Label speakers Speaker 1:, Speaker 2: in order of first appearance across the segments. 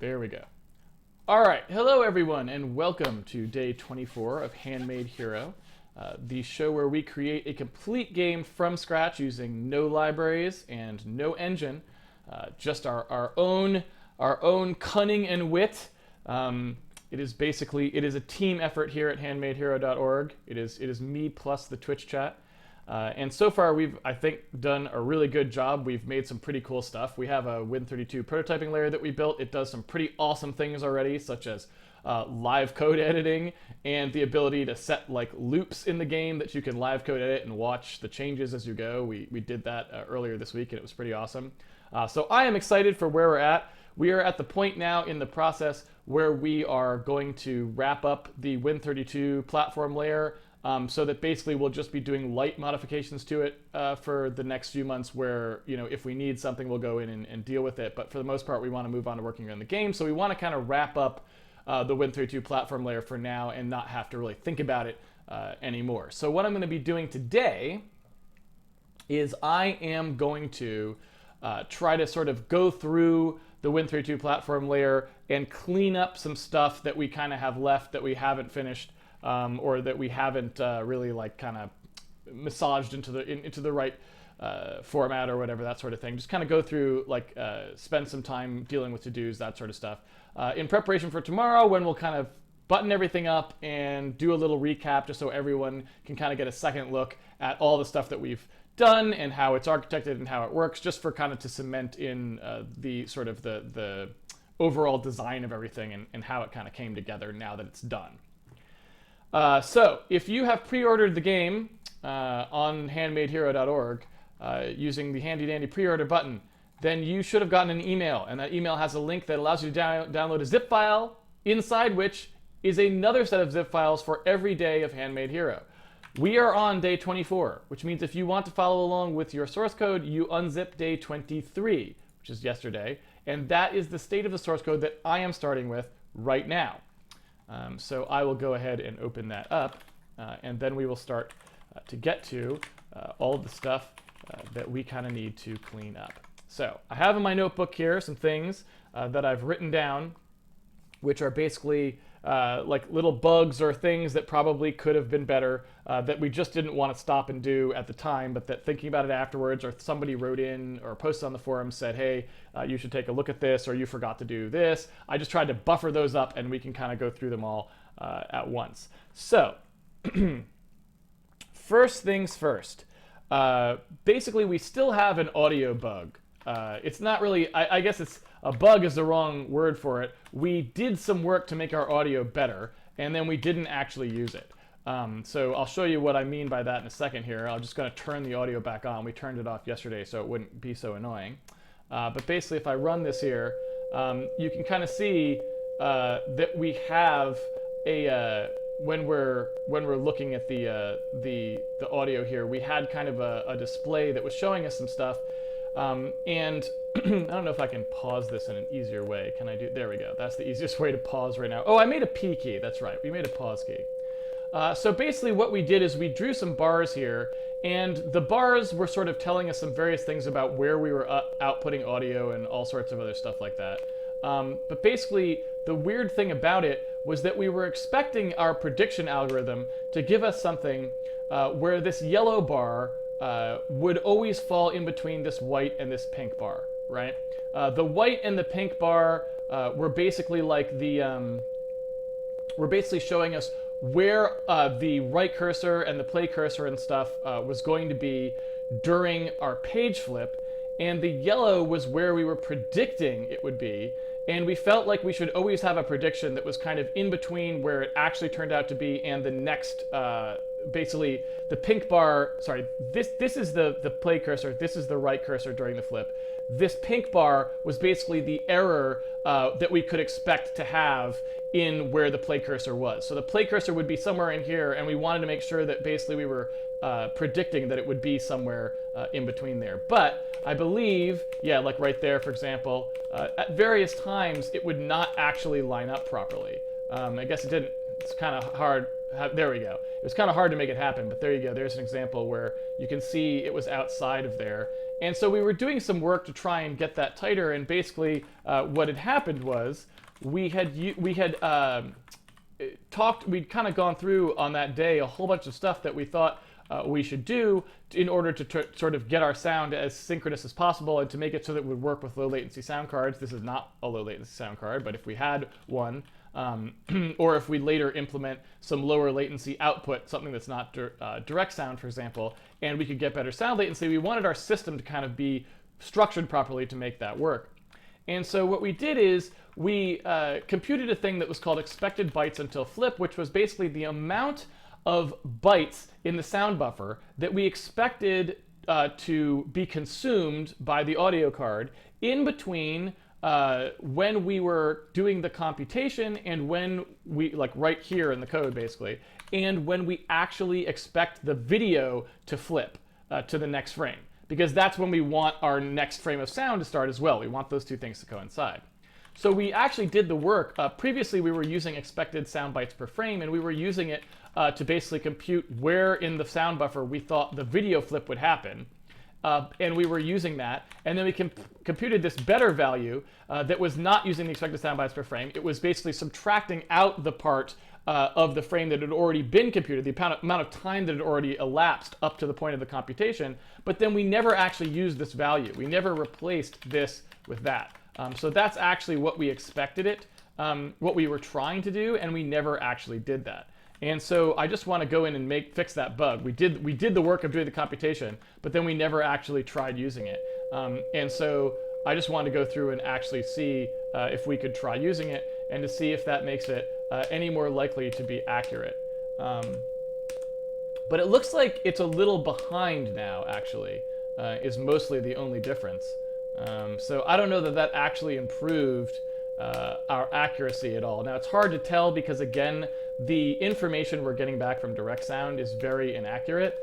Speaker 1: There we go. All right, hello everyone, and welcome to day 24 of Handmade Hero, the show where we create a complete game from scratch using no libraries and no engine, just our own cunning and wit. It is a team effort here at handmadehero.org. It is me plus the Twitch chat. And so far we've, I think, done a really good job. We've made some pretty cool stuff. We have a Win32 prototyping layer that we built. It does some pretty awesome things already, such as live code editing and the ability to set like loops in the game that you can live code edit and watch the changes as you go. We did that earlier this week and it was pretty awesome. So I am excited for where we're at. We are at the point now in the process where we are going to wrap up the Win32 platform layer. So that basically we'll just be doing light modifications to it for the next few months where, you know, if we need something, we'll go in and deal with it. But for the most part, we want to move on to working on the game. So we want to kind of wrap up the Win32 platform layer for now and not have to really think about it anymore. So what I'm going to be doing today is I am going to try to sort of go through the Win32 platform layer and clean up some stuff that we kind of have left that we haven't finished. Or that we haven't really like kind of massaged into the right format or whatever, that sort of thing. Just kind of go through, like, spend some time dealing with to-dos, that sort of stuff. In preparation for tomorrow, when we'll kind of button everything up and do a little recap just so everyone can kind of get a second look at all the stuff that we've done and how it's architected and how it works, just for kind of to cement in the sort of the overall design of everything and how it kind of came together now that it's done. So, if you have pre-ordered the game on handmadehero.org using the handy-dandy pre-order button, then you should have gotten an email, and that email has a link that allows you to download a zip file, inside which is another set of zip files for every day of Handmade Hero. We are on day 24, which means if you want to follow along with your source code, you unzip day 23, which is yesterday, and that is the state of the source code that I am starting with right now. So I will go ahead and open that up, and then we will start to get to all of the stuff that we kind of need to clean up. So I have in my notebook here some things that I've written down, which are basically like little bugs or things that probably could have been better that we just didn't want to stop and do at the time, but that thinking about it afterwards, or somebody wrote in or posted on the forum, said, hey, you should take a look at this, or you forgot to do this. I just tried to buffer those up and we can kind of go through them all at once. So first things first, basically we still have an audio bug. It's not really, I guess it's, a bug is the wrong word for it. We did some work to make our audio better, and then we didn't actually use it. So I'll show you what I mean by that in a second here. I'm just going to turn the audio back on. We turned it off yesterday so it wouldn't be so annoying. But basically, if I run this here, you can kind of see that we have a when we're looking at the audio here, we had kind of a display that was showing us some stuff. And I don't know if I can pause this in an easier way. Can I do? There we go. That's the easiest way to pause right now. Oh, I made a P key. That's right. We made a pause key. So basically what we did is we drew some bars here, and the bars were sort of telling us some various things about where we were outputting audio and all sorts of other stuff like that. But basically the weird thing about it was that we were expecting our prediction algorithm to give us something where this yellow bar would always fall in between this white and this pink bar, right? The white and the pink bar were basically like the, were basically showing us where the right cursor and the play cursor and stuff was going to be during our page flip, and the yellow was where we were predicting it would be, and we felt like we should always have a prediction that was kind of in between where it actually turned out to be and the next, basically the pink bar, sorry, this is the play cursor, this is the right cursor during the flip. This pink bar was basically the error that we could expect to have in where the play cursor was. So the play cursor would be somewhere in here, and we wanted to make sure that basically we were predicting that it would be somewhere in between there. But I believe, yeah, like right there, for example, at various times it would not actually line up properly. I guess it didn't, it's kind of hard. There we go. It was kind of hard to make it happen, but there you go. There's an example where you can see it was outside of there. And so we were doing some work to try and get that tighter, and basically what had happened was we'd kind of gone through on that day a whole bunch of stuff that we thought we should do in order to sort of get our sound as synchronous as possible and to make it so that it would work with low latency sound cards. This is not a low latency sound card, but if we had one, or if we later implement some lower latency output, something that's not direct sound, for example, and we could get better sound latency, we wanted our system to kind of be structured properly to make that work. And so what we did is we computed a thing that was called expected bytes until flip, which was basically the amount of bytes in the sound buffer that we expected to be consumed by the audio card in between when we were doing the computation and when we, like right here in the code basically, and when we actually expect the video to flip to the next frame. Because that's when we want our next frame of sound to start as well. We want those two things to coincide. So we actually did the work. Previously, we were using expected sound bytes per frame, and we were using it to basically compute where in the sound buffer we thought the video flip would happen. And we were using that. And then we computed this better value that was not using the expected sound bytes per frame. It was basically subtracting out the part of the frame that had already been computed, the amount of time that had already elapsed up to the point of the computation. But then we never actually used this value. We never replaced this with that. So that's actually what we expected it, what we were trying to do, and we never actually did that. And so I just want to go in and fix that bug. We did the work of doing the computation, but then we never actually tried using it. And so I just wanted to go through and actually see if we could try using it and to see if that makes it any more likely to be accurate. But it looks like it's a little behind now, actually, is mostly the only difference. So I don't know that that actually improved our accuracy at all. Now, it's hard to tell because, again, the information we're getting back from direct sound is very inaccurate.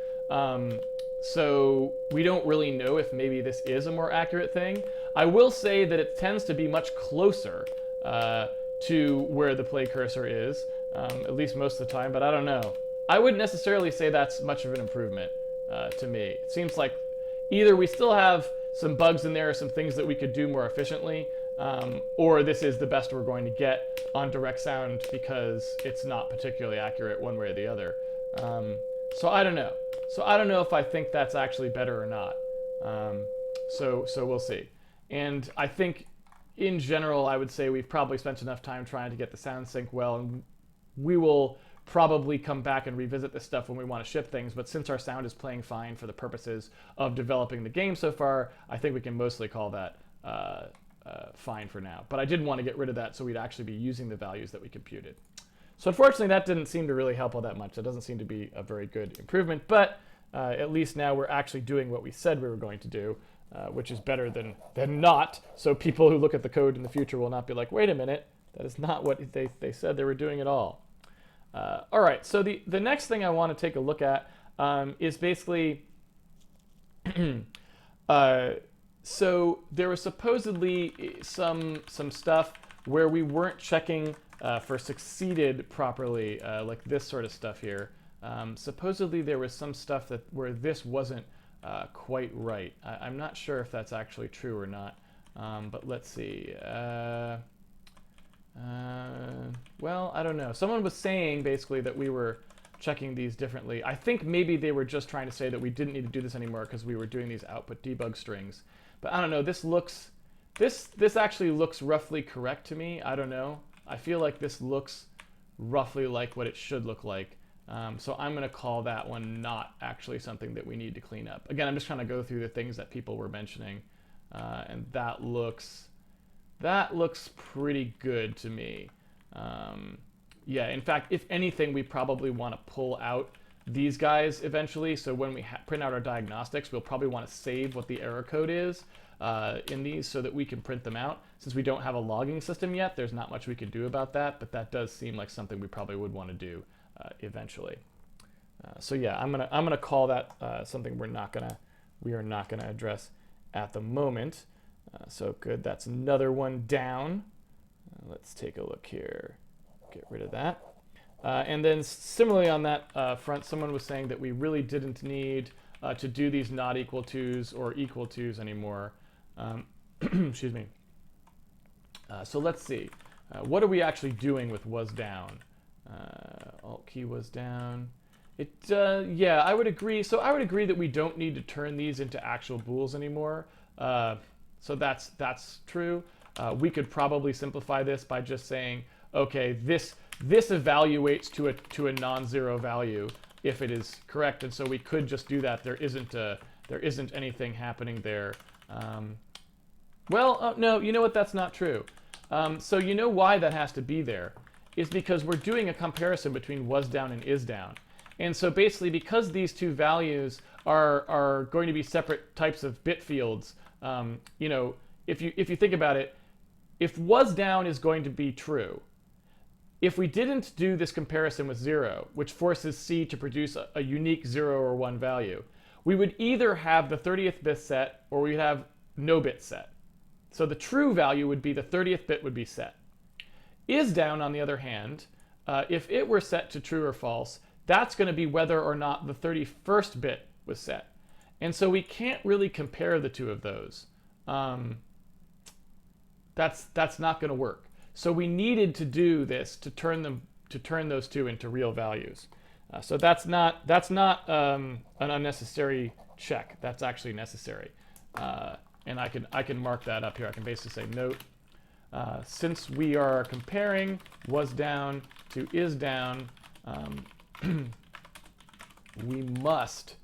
Speaker 1: So we don't really know if maybe this is a more accurate thing. I will say that it tends to be much closer to where the play cursor is, at least most of the time, but I don't know. I wouldn't necessarily say that's much of an improvement to me. It seems like either we still have some bugs in there or some things that we could do more efficiently, or this is the best we're going to get on direct sound because it's not particularly accurate one way or the other. So I don't know. So I don't know if I think that's actually better or not. So we'll see. And I think in general, I would say we've probably spent enough time trying to get the sound sync well, and we will probably come back and revisit this stuff when we want to ship things, but since our sound is playing fine for the purposes of developing the game so far, I think we can mostly call that fine for now. But I did want to get rid of that so we'd actually be using the values that we computed. So unfortunately, that didn't seem to really help all that much. It doesn't seem to be a very good improvement, but at least now we're actually doing what we said we were going to do, which is better than not. So people who look at the code in the future will not be like, wait a minute, that is not what they said they were doing at all. All right, so the next thing I want to take a look at is basically, so there was supposedly some stuff where we weren't checking for succeeded properly, like this sort of stuff here. Supposedly there was some stuff where this wasn't quite right. I'm not sure if that's actually true or not, but let's see. Well, I don't know. Someone was saying basically that we were checking these differently. I think maybe they were just trying to say that we didn't need to do this anymore because we were doing these output debug strings. But I don't know. This actually looks roughly correct to me. I don't know. I feel like this looks roughly like what it should look like. So I'm going to call that one not actually something that we need to clean up. Again, I'm just trying to go through the things that people were mentioning, and that looks pretty good to me. Yeah, in fact, if anything, we probably want to pull out these guys eventually. So when we print out our diagnostics, we'll probably want to save what the error code is in these so that we can print them out. Since we don't have a logging system yet, there's not much we can do about that, but that does seem like something we probably would want to do eventually. So yeah, I'm gonna call that something we are not gonna address at the moment. So good, that's another one down. Let's take a look here. Get rid of that. And then similarly on that front, someone was saying that we really didn't need to do these not equal to's or equal to's anymore. Excuse me. So let's see. What are we actually doing with was down? Alt key was down. Yeah, I would agree. So I would agree that we don't need to turn these into actual bools anymore. So that's true. We could probably simplify this by just saying, okay, this evaluates to a non-zero value if it is correct, and so we could just do that. There isn't anything happening there. No, you know what? That's not true. So you know why that has to be there is because we're doing a comparison between was down and is down. And so basically, because these two values are going to be separate types of bit fields, you know, if you think about it, if was down is going to be true, if we didn't do this comparison with 0, which forces C to produce a unique 0 or 1 value, we would either have the 30th bit set or we'd have no bit set. So the true value would be the 30th bit would be set. Is down, on the other hand, if it were set to true or false, that's going to be whether or not the 31st bit was set. And so we can't really compare the two of those. That's not going to work. So we needed to do this to turn those two into real values. So that's not an unnecessary check. That's actually necessary. And I can mark that up here. I can basically say note. Since we are comparing was down to is down, we must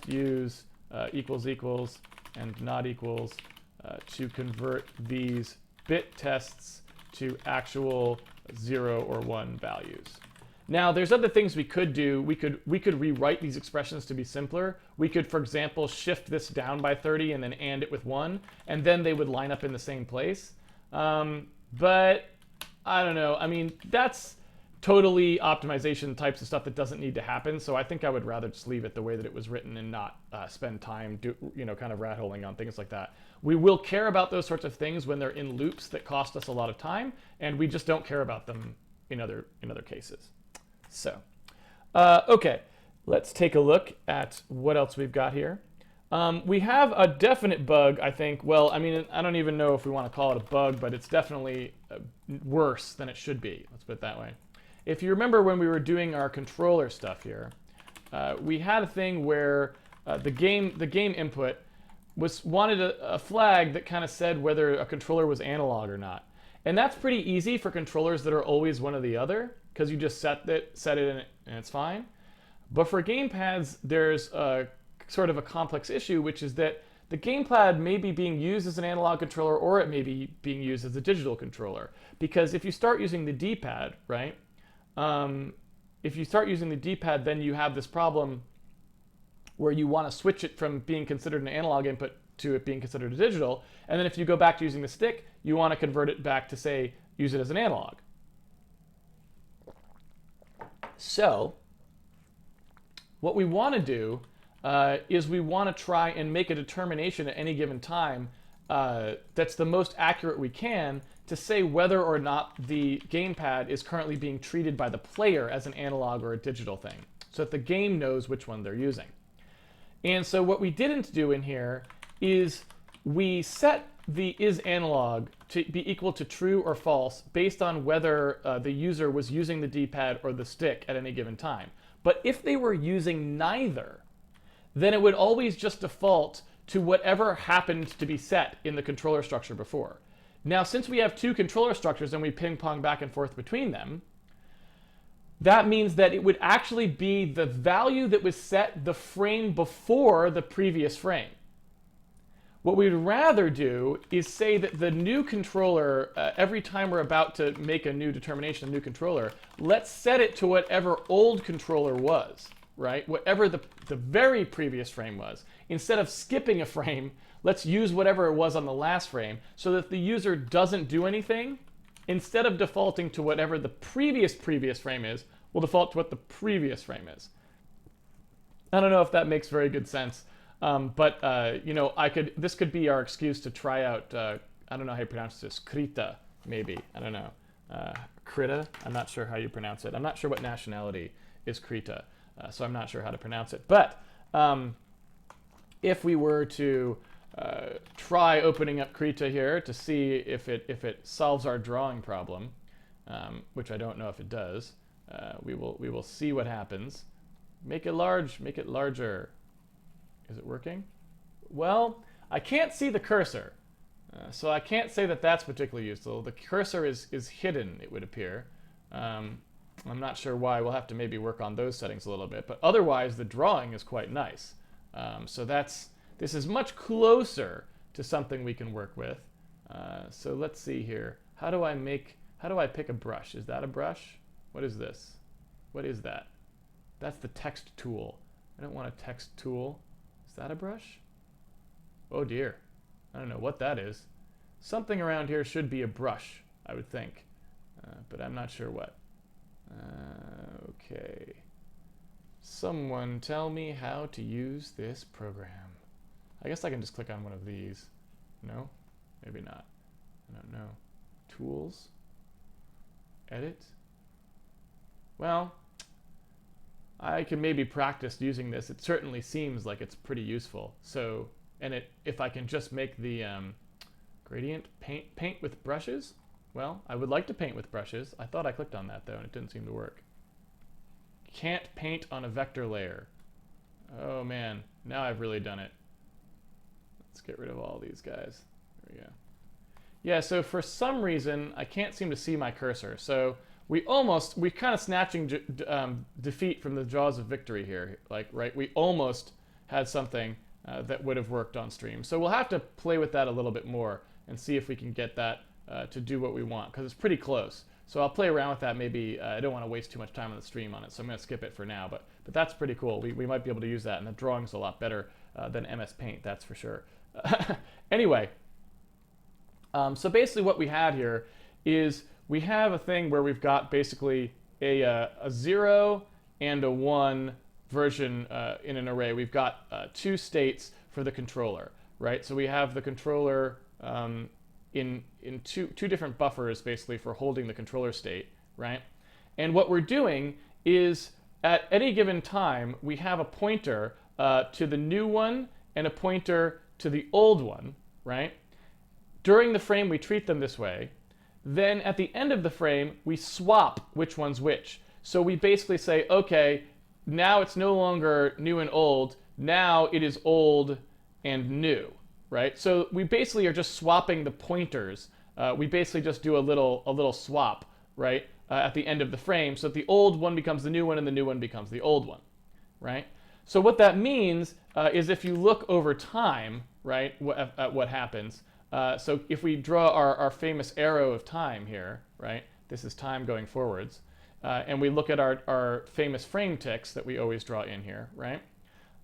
Speaker 1: use equals equals and not equals to convert these bit tests to actual 0 or 1 values. Now, there's other things we could do. We could rewrite these expressions to be simpler. We could, for example, shift this down by 30 and then AND it with 1, and then they would line up in the same place. But I don't know. I mean, that's totally optimization types of stuff that doesn't need to happen. So I think I would rather just leave it the way that it was written and not spend time, kind of rat-holing on things like that. We will care about those sorts of things when they're in loops that cost us a lot of time, and we just don't care about them in other cases. So, okay, let's take a look at what else we've got here. We have a definite bug, I think. Well, I mean, I don't even know if we want to call it a bug, but it's definitely worse than it should be. Let's put it that way. If you remember when we were doing our controller stuff here, we had a thing where the game input wanted a flag that kind of said whether a controller was analog or not. And that's pretty easy for controllers that are always one or the other, because you just set it and it's fine. But for gamepads, there's a sort of a complex issue, which is that the gamepad may be being used as an analog controller or it may be being used as a digital controller. Because if you start using the D-pad, right? If you start using the D-pad, then you have this problem where you want to switch it from being considered an analog input to it being considered a digital. And then if you go back to using the stick, you want to convert it back to, say, use it as an analog. So what we want to do is we want to try and make a determination at any given time that's the most accurate we can to say whether or not the gamepad is currently being treated by the player as an analog or a digital thing, so that the game knows which one they're using. And so what we didn't do in here is we set the is analog to be equal to true or false based on whether the user was using the D-pad or the stick at any given time. But if they were using neither, then it would always just default to whatever happened to be set in the controller structure before. Now, since we have two controller structures and we ping-pong back and forth between them, that means that it would actually be the value that was set the frame before the previous frame. What we'd rather do is say that the new controller, every time we're about to make a new determination, a new controller, let's set it to whatever old controller was, right? Whatever the very previous frame was. Instead of skipping a frame, let's use whatever it was on the last frame so that the user doesn't do anything. Instead of defaulting to whatever the previous frame is, we'll default to what the previous frame is. I don't know if that makes very good sense, but this could be our excuse to try out. I don't know how you pronounce this. Krita, maybe. I don't know. Krita. I'm not sure how you pronounce it. I'm not sure what nationality is Krita, so I'm not sure how to pronounce it. But If we were to try opening up Krita here to see if it solves our drawing problem, which I don't know if it does, we will see what happens. Make it large, make it larger. Is it working? Well, I can't see the cursor, so I can't say that that's particularly useful. The cursor is hidden, it would appear. I'm not sure why. We'll have to maybe work on those settings a little bit, but otherwise the drawing is quite nice. So this is much closer to something we can work with. So let's see here. How do I pick a brush? Is that a brush? What is this? What is that? That's the text tool. I don't want a text tool. Is that a brush? Oh dear. I don't know what that is. Something around here should be a brush, I would think. But I'm not sure what. Okay. Someone tell me how to use this program. I guess I can just click on one of these. No? Maybe not. I don't know. Tools? Edit? Well, I can maybe practice using this. It certainly seems like it's pretty useful. So, and if I can just make the gradient paint with brushes, well, I would like to paint with brushes. I thought I clicked on that though, and it didn't seem to work. Can't paint on a vector layer. Oh man, now I've really done it. Let's get rid of all these guys. There we go. Yeah, so for some reason, I can't seem to see my cursor. So we're kind of snatching defeat from the jaws of victory here. Like, right, we almost had something that would have worked on stream. So we'll have to play with that a little bit more and see if we can get that to do what we want, because it's pretty close. So I'll play around with that. Maybe I don't want to waste too much time on the stream on it, so I'm going to skip it for now. But that's pretty cool. We might be able to use that, and the drawing's a lot better than MS Paint, that's for sure. Anyway, so basically what we had here is we have a thing where we've got basically a 0 and a 1 version in an array. We've got two states for the controller, right? So we have the controller in two different buffers basically for holding the controller state, right? And what we're doing is at any given time we have a pointer to the new one and a pointer to the old one, right? During the frame we treat them this way. Then at the end of the frame we swap which one's which. So we basically say, okay, now it's no longer new and old, now it is old and new. Right? So we basically are just swapping the pointers. We basically just do a little swap, right, at the end of the frame, so that the old one becomes the new one and the new one becomes the old one, right? So what that means is if you look over time, right, at what happens. So if we draw our famous arrow of time here, right, this is time going forwards, and we look at our famous frame ticks that we always draw in here, right?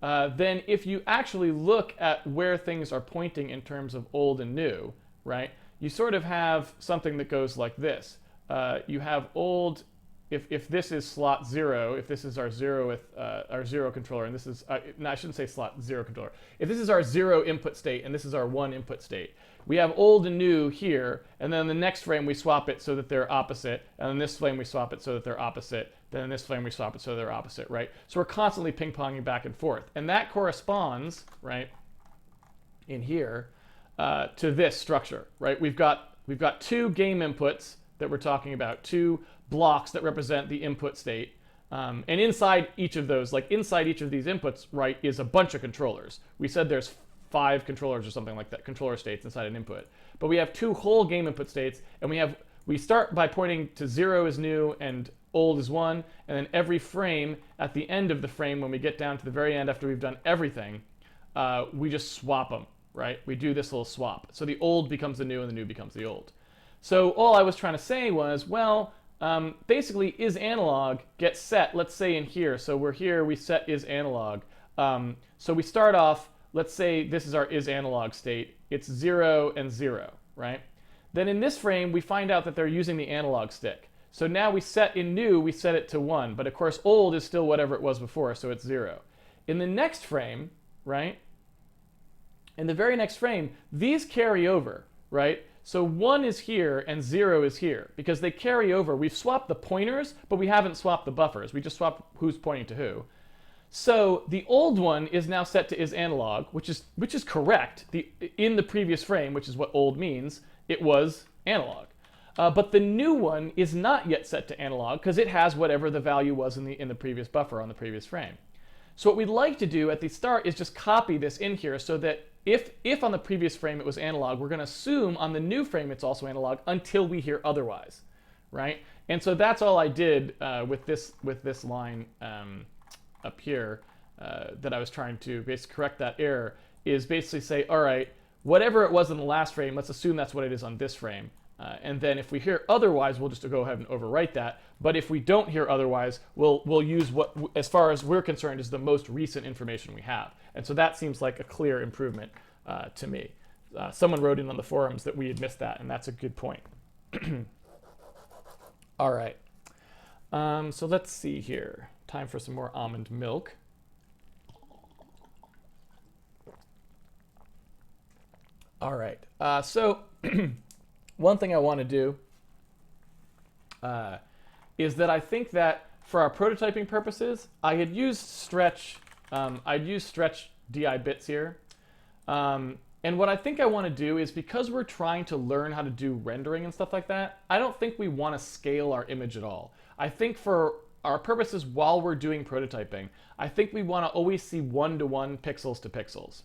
Speaker 1: Then if you actually look at where things are pointing in terms of old and new, right, you sort of have something that goes like this. You have old, if this is slot 0, if this is our 0 with our 0 controller, and this is, no, I shouldn't say slot 0 controller. If this is our 0 input state and this is our 1 input state, we have old and new here, and then in the next frame we swap it so that they're opposite, and in this frame we swap it so that they're opposite, then in this frame we swap it so they're opposite, right? So we're constantly ping-ponging back and forth. And that corresponds, right, in here, to this structure, right? We've got two game inputs that we're talking about, two blocks that represent the input state. And inside each of those, like inside each of these inputs, right, is a bunch of controllers. We said there's 5 controllers or something like that, controller states inside an input. But we have two whole game input states, and we start by pointing to 0 is new and old is 1, and then every frame, at the end of the frame, when we get down to the very end after we've done everything, we just swap them, right? We do this little swap. So the old becomes the new and the new becomes the old. So all I was trying to say was, well, basically is analog gets set, let's say in here. So we're here, we set is analog. So we start off, let's say this is our is analog state. It's 0 and 0, right? Then in this frame, we find out that they're using the analog stick. So now we set in new, we set it to 1. But of course, old is still whatever it was before, so it's 0. In the next frame, right? In the very next frame, these carry over, right? So 1 is here and 0 is here because they carry over. We've swapped the pointers, but we haven't swapped the buffers. We just swapped who's pointing to who. So the old one is now set to is analog, which is correct. In the previous frame, which is what old means, it was analog. But the new one is not yet set to analog because it has whatever the value was in the previous buffer on the previous frame. So what we'd like to do at the start is just copy this in here so that if on the previous frame it was analog, we're going to assume on the new frame it's also analog until we hear otherwise, right? And so that's all I did with this line up here that I was trying to basically correct that error, is basically say, all right, whatever it was in the last frame, let's assume that's what it is on this frame. And then if we hear otherwise, we'll just go ahead and overwrite that. But if we don't hear otherwise, we'll use what, as far as we're concerned, is the most recent information we have. And so that seems like a clear improvement to me. Someone wrote in on the forums that we had missed that, and that's a good point. All right. So let's see here. Time for some more almond milk. All right. So one thing I want to do is that I think that for our prototyping purposes, I had used stretch. I'd use stretch DI bits here. And what I think I want to do is, because we're trying to learn how to do rendering and stuff like that, I don't think we want to scale our image at all. I think for our purposes while we're doing prototyping, I think we want to always see 1-to-1 pixels to pixels.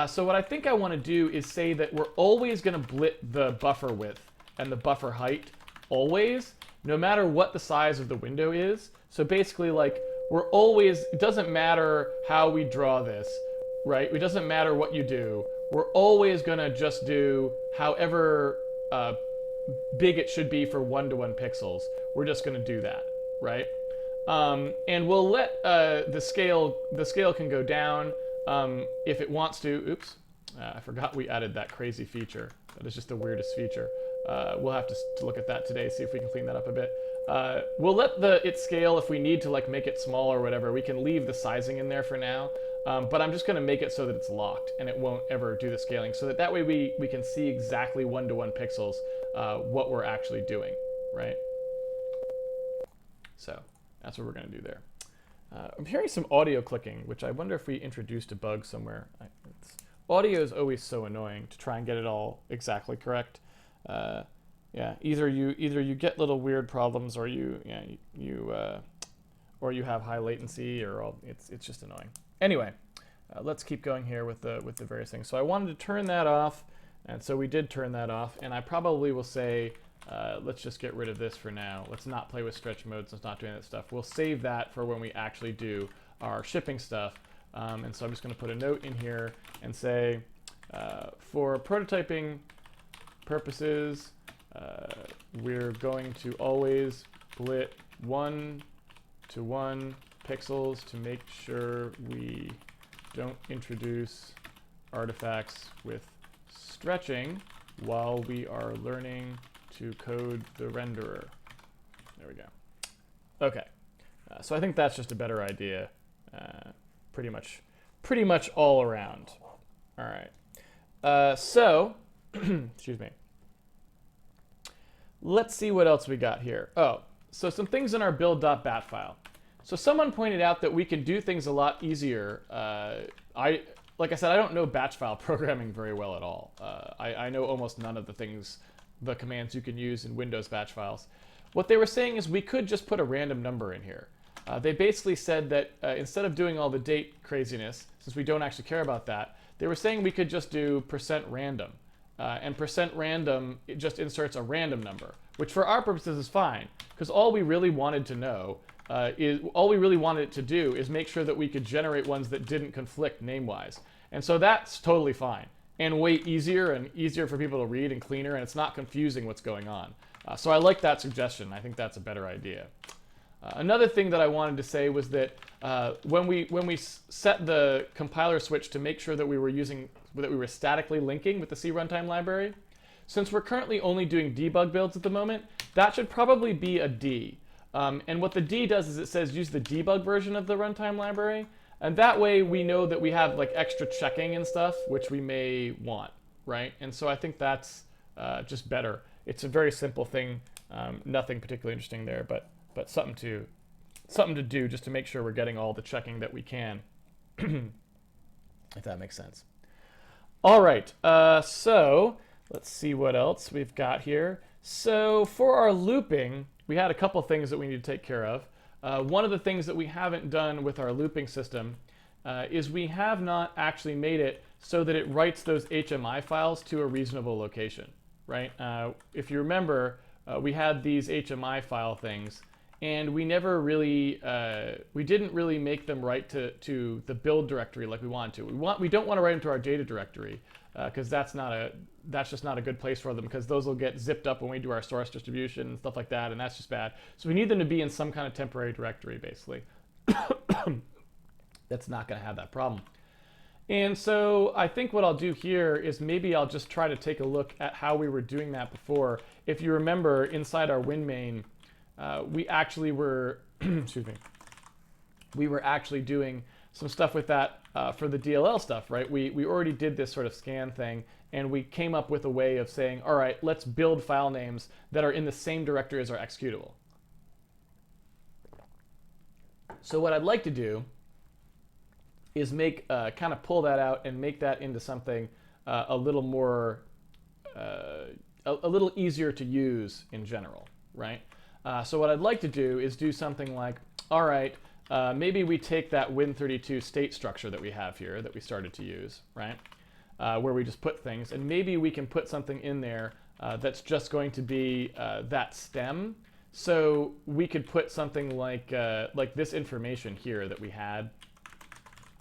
Speaker 1: So what I think I want to do is say that we're always going to blit the buffer width and the buffer height, always, no matter what the size of the window is. So basically, like, we're always, it doesn't matter how we draw this, right? It doesn't matter what you do. We're always going to just do however big it should be for 1-to-1 pixels. We're just going to do that, right? And we'll let the scale can go down if it wants to. Oops, I forgot we added that crazy feature. That is just the weirdest feature. We'll have to look at that today, see if we can clean that up a bit. We'll let it scale if we need to, like, make it small or whatever. We can leave the sizing in there for now. But I'm just going to make it so that it's locked and it won't ever do the scaling, so that way we can see exactly 1-to-1 pixels what we're actually doing, right? So that's what we're going to do there. I'm hearing some audio clicking, which I wonder if we introduced a bug somewhere. Audio is always so annoying to try and get it all exactly correct. Yeah, either you get little weird problems, or you have high latency, or it's just annoying. Anyway, let's keep going here with the various things. So I wanted to turn that off, and so we did turn that off. And I probably will say, let's just get rid of this for now. Let's not play with stretch modes. Let's not do any of that stuff. We'll save that for when we actually do our shipping stuff. And so I'm just going to put a note in here and say, for prototyping purposes, we're going to always blit 1-to-1 pixels to make sure we don't introduce artifacts with stretching while we are learning to code the renderer. There we go. Okay, so I think that's just a better idea, pretty much all around. All right, so excuse me. Let's see what else we got here. Oh, so some things in our build.bat file. So someone pointed out that we can do things a lot easier. Like I said, I don't know batch file programming very well at all. I know almost none of the commands you can use in Windows batch files. What they were saying is we could just put a random number in here. They basically said that instead of doing all the date craziness, since we don't actually care about that, they were saying we could just do %random. And %random, it just inserts a random number, which for our purposes is fine, because all we really wanted to know all we really wanted it to do is make sure that we could generate ones that didn't conflict name-wise. And so that's totally fine, and way easier for people to read, and cleaner, and it's not confusing what's going on. So I like that suggestion. I think that's a better idea. Another thing that I wanted to say was that when we set the compiler switch to make sure that we were statically linking with the C runtime library, since we're currently only doing debug builds at the moment, that should probably be a D. And what the D does is it says use the debug version of the runtime library, and that way we know that we have like extra checking and stuff, which we may want, right? And so I think that's just better. It's a very simple thing, nothing particularly interesting there, but something something to do just to make sure we're getting all the checking that we can, if that makes sense. All right, so let's see what else we've got here. So for our looping, we had a couple things that we need to take care of. One of the things that we haven't done with our looping system is we have not actually made it so that it writes those HMI files to a reasonable location, right? If you remember, we had these HMI file things, and we never really, we didn't really make them write to the build directory like we wanted to. We don't want to write them to our data directory because that's just not a good place for them, because those will get zipped up when we do our source distribution and stuff like that, and that's just bad. So we need them to be in some kind of temporary directory, basically. That's not going to have that problem. And so I think what I'll do here is maybe I'll just try to take a look at how we were doing that before. If you remember, inside our win main, we actually were, excuse me, we were actually doing some stuff with that for the DLL stuff, right? We already did this sort of scan thing, and we came up with a way of saying, all right, let's build file names that are in the same directory as our executable. So what I'd like to do is make kind of pull that out and make that into something a little more, a little easier to use in general, right? So what I'd like to do is do something like, all right, maybe we take that Win32 state structure that we have here that we started to use, right? Where we just put things, and maybe we can put something in there that's just going to be that stem. So we could put something like this information here that we had.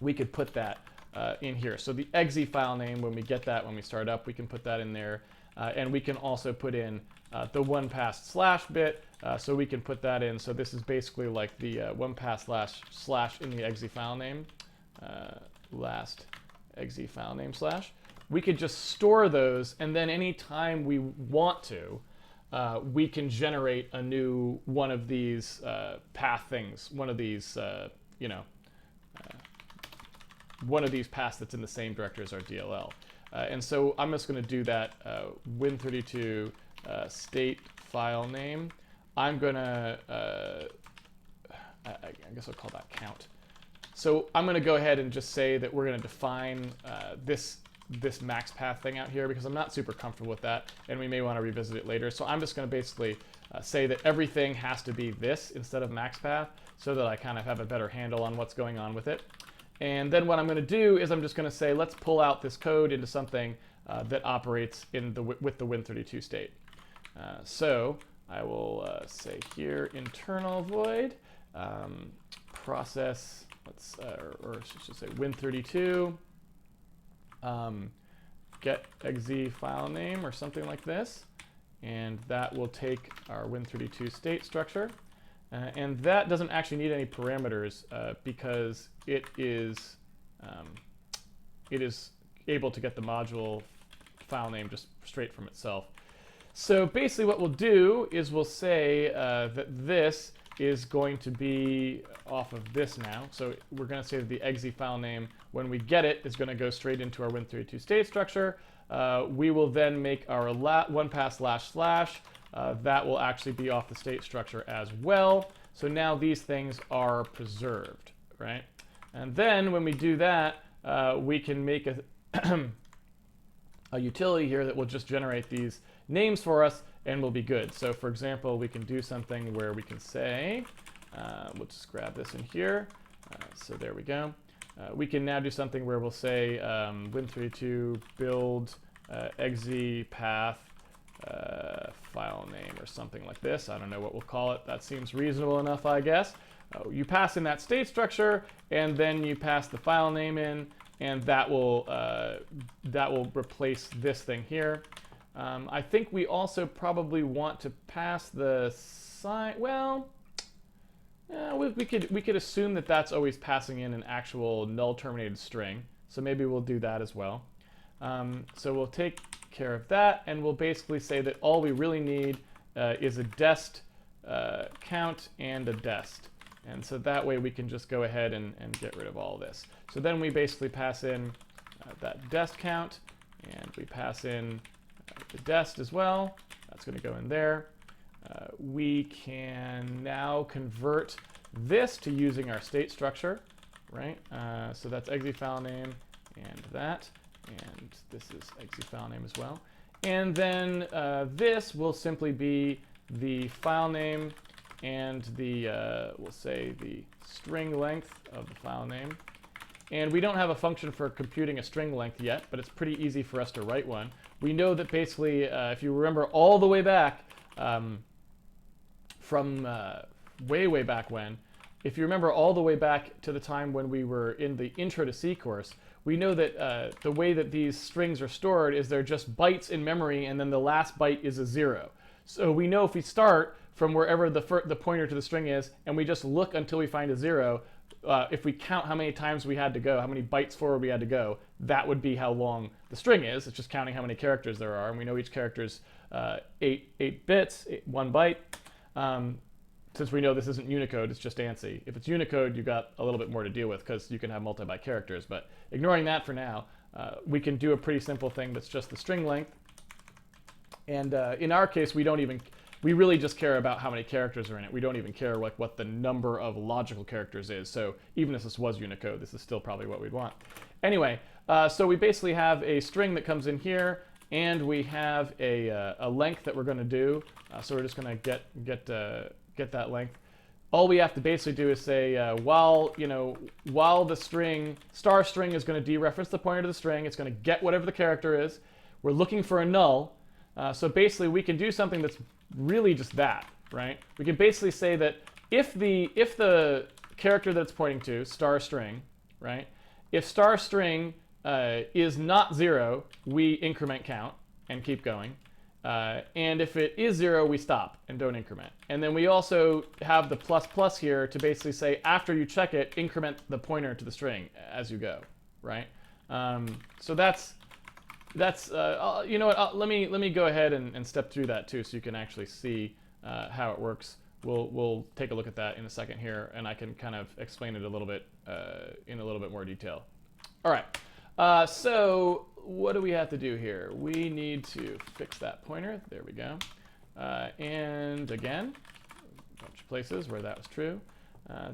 Speaker 1: We could put that in here. So the exe file name, when we get that, when we start up, we can put that in there. And we can also put in the one pass slash bit, so we can put that in. So this is basically like the one pass slash in the exe file name, last exe file name slash. We could just store those, and then anytime we want to, we can generate a new one of these path things, one of these, one of these paths that's in the same directory as our DLL. And so I'm just going to do that Win32 state file name. I'm going to, I guess I'll call that count. So I'm going to go ahead and just say that we're going to define this max path thing out here, because I'm not super comfortable with that, and we may want to revisit it later. So I'm just going to basically say that everything has to be this instead of max path, so that I kind of have a better handle on what's going on with it. And then what I'm going to do is I'm just going to say, let's pull out this code into something that operates in with the Win32 state. So I will say here internal void process, or I should say Win32 get exe file name or something like this, and that will take our Win32 state structure. And that doesn't actually need any parameters because it is able to get the module file name just straight from itself. So basically what we'll do is we'll say that this is going to be off of this now. So we're going to say that the exe file name, when we get it, is going to go straight into our Win32 state structure. We will then make our one pass slash. That will actually be off the state structure as well. So now these things are preserved, right? And then when we do that, we can make a utility here that will just generate these names for us, and we'll be good. So for example, we can do something where we can say, we'll just grab this in here. So there we go. We can now do something where we'll say Win32 build exe path file name or something like this. I don't know what we'll call it. That seems reasonable enough, I guess. You pass in that state structure, and then you pass the file name in, and that will replace this thing here. I think we also probably want to pass the sign. Well, we could assume that that's always passing in an actual null terminated string. So maybe we'll do that as well. So we'll take care of that, and we'll basically say that all we really need is a dest count and a dest. And so that way we can just go ahead and get rid of all this. So then we basically pass in that dest count, and we pass in the dest as well. That's going to go in there. We can now convert this to using our state structure, right? So that's exe file name and that, and this is exe file name as well. And then this will simply be the file name and the, we'll say the string length of the file name. And we don't have a function for computing a string length yet, but it's pretty easy for us to write one. We know that basically, if you remember all the way back from way back when, if you remember all the way back to the time when we were in the Intro to C course, we know that the way that these strings are stored is they're just bytes in memory, and then the last byte is a 0. So we know if we start from wherever the pointer to the string is, and we just look until we find a 0, if we count how many times we had to go, how many bytes forward we had to go, that would be how long the string is. It's just counting how many characters there are, and we know each character is 8 bits, 1 byte. Since we know this isn't Unicode, it's just ANSI. If it's Unicode, you've got a little bit more to deal with because you can have multi-byte characters. But ignoring that for now, we can do a pretty simple thing that's just the string length. And in our case, we really just care about how many characters are in it. We don't even care what the number of logical characters is. So even if this was Unicode, this is still probably what we'd want. Anyway, so we basically have a string that comes in here, and we have a length that we're going to do. So we're just going to get that length. All we have to basically do is say while the string star string is going to dereference the pointer to the string, it's going to get whatever the character is. We're looking for a null. So basically, we can do something that's really just that, right? We can basically say that if the character that it's pointing to, star string, right? If star string is not 0, we increment count and keep going. And if it is 0, we stop and don't increment. And then we also have the plus here to basically say after you check it, increment the pointer to the string as you go, right? So that's you know what? Let me go ahead and step through that too, so you can actually see how it works. We'll take a look at that in a second here, and I can kind of explain it a little bit in a little bit more detail. All right. So what do we have to do here? We need to fix that pointer. There we go. And again, a bunch of places where that was true.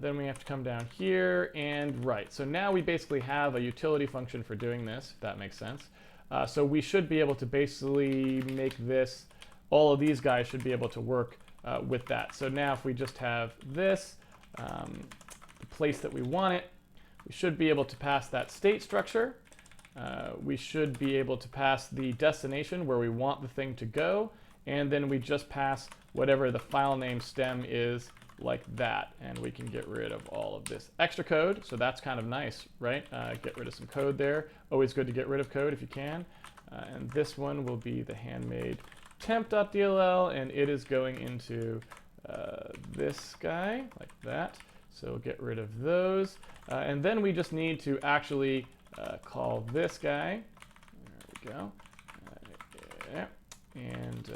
Speaker 1: Then we have to come down here and right. So now we basically have a utility function for doing this, if that makes sense. So we should be able to basically make this, all of these guys should be able to work with that. So now if we just have this, the place that we want it, we should be able to pass that state structure. We should be able to pass the destination where we want the thing to go, and then we just pass whatever the file name stem is like that, and we can get rid of all of this extra code. So that's kind of nice, right? Get rid of some code there. Always good to get rid of code if you can. And this one will be the handmade temp.dll, and it is going into this guy like that. So get rid of those. And then we just need to actually call this guy. There we go. Yeah. And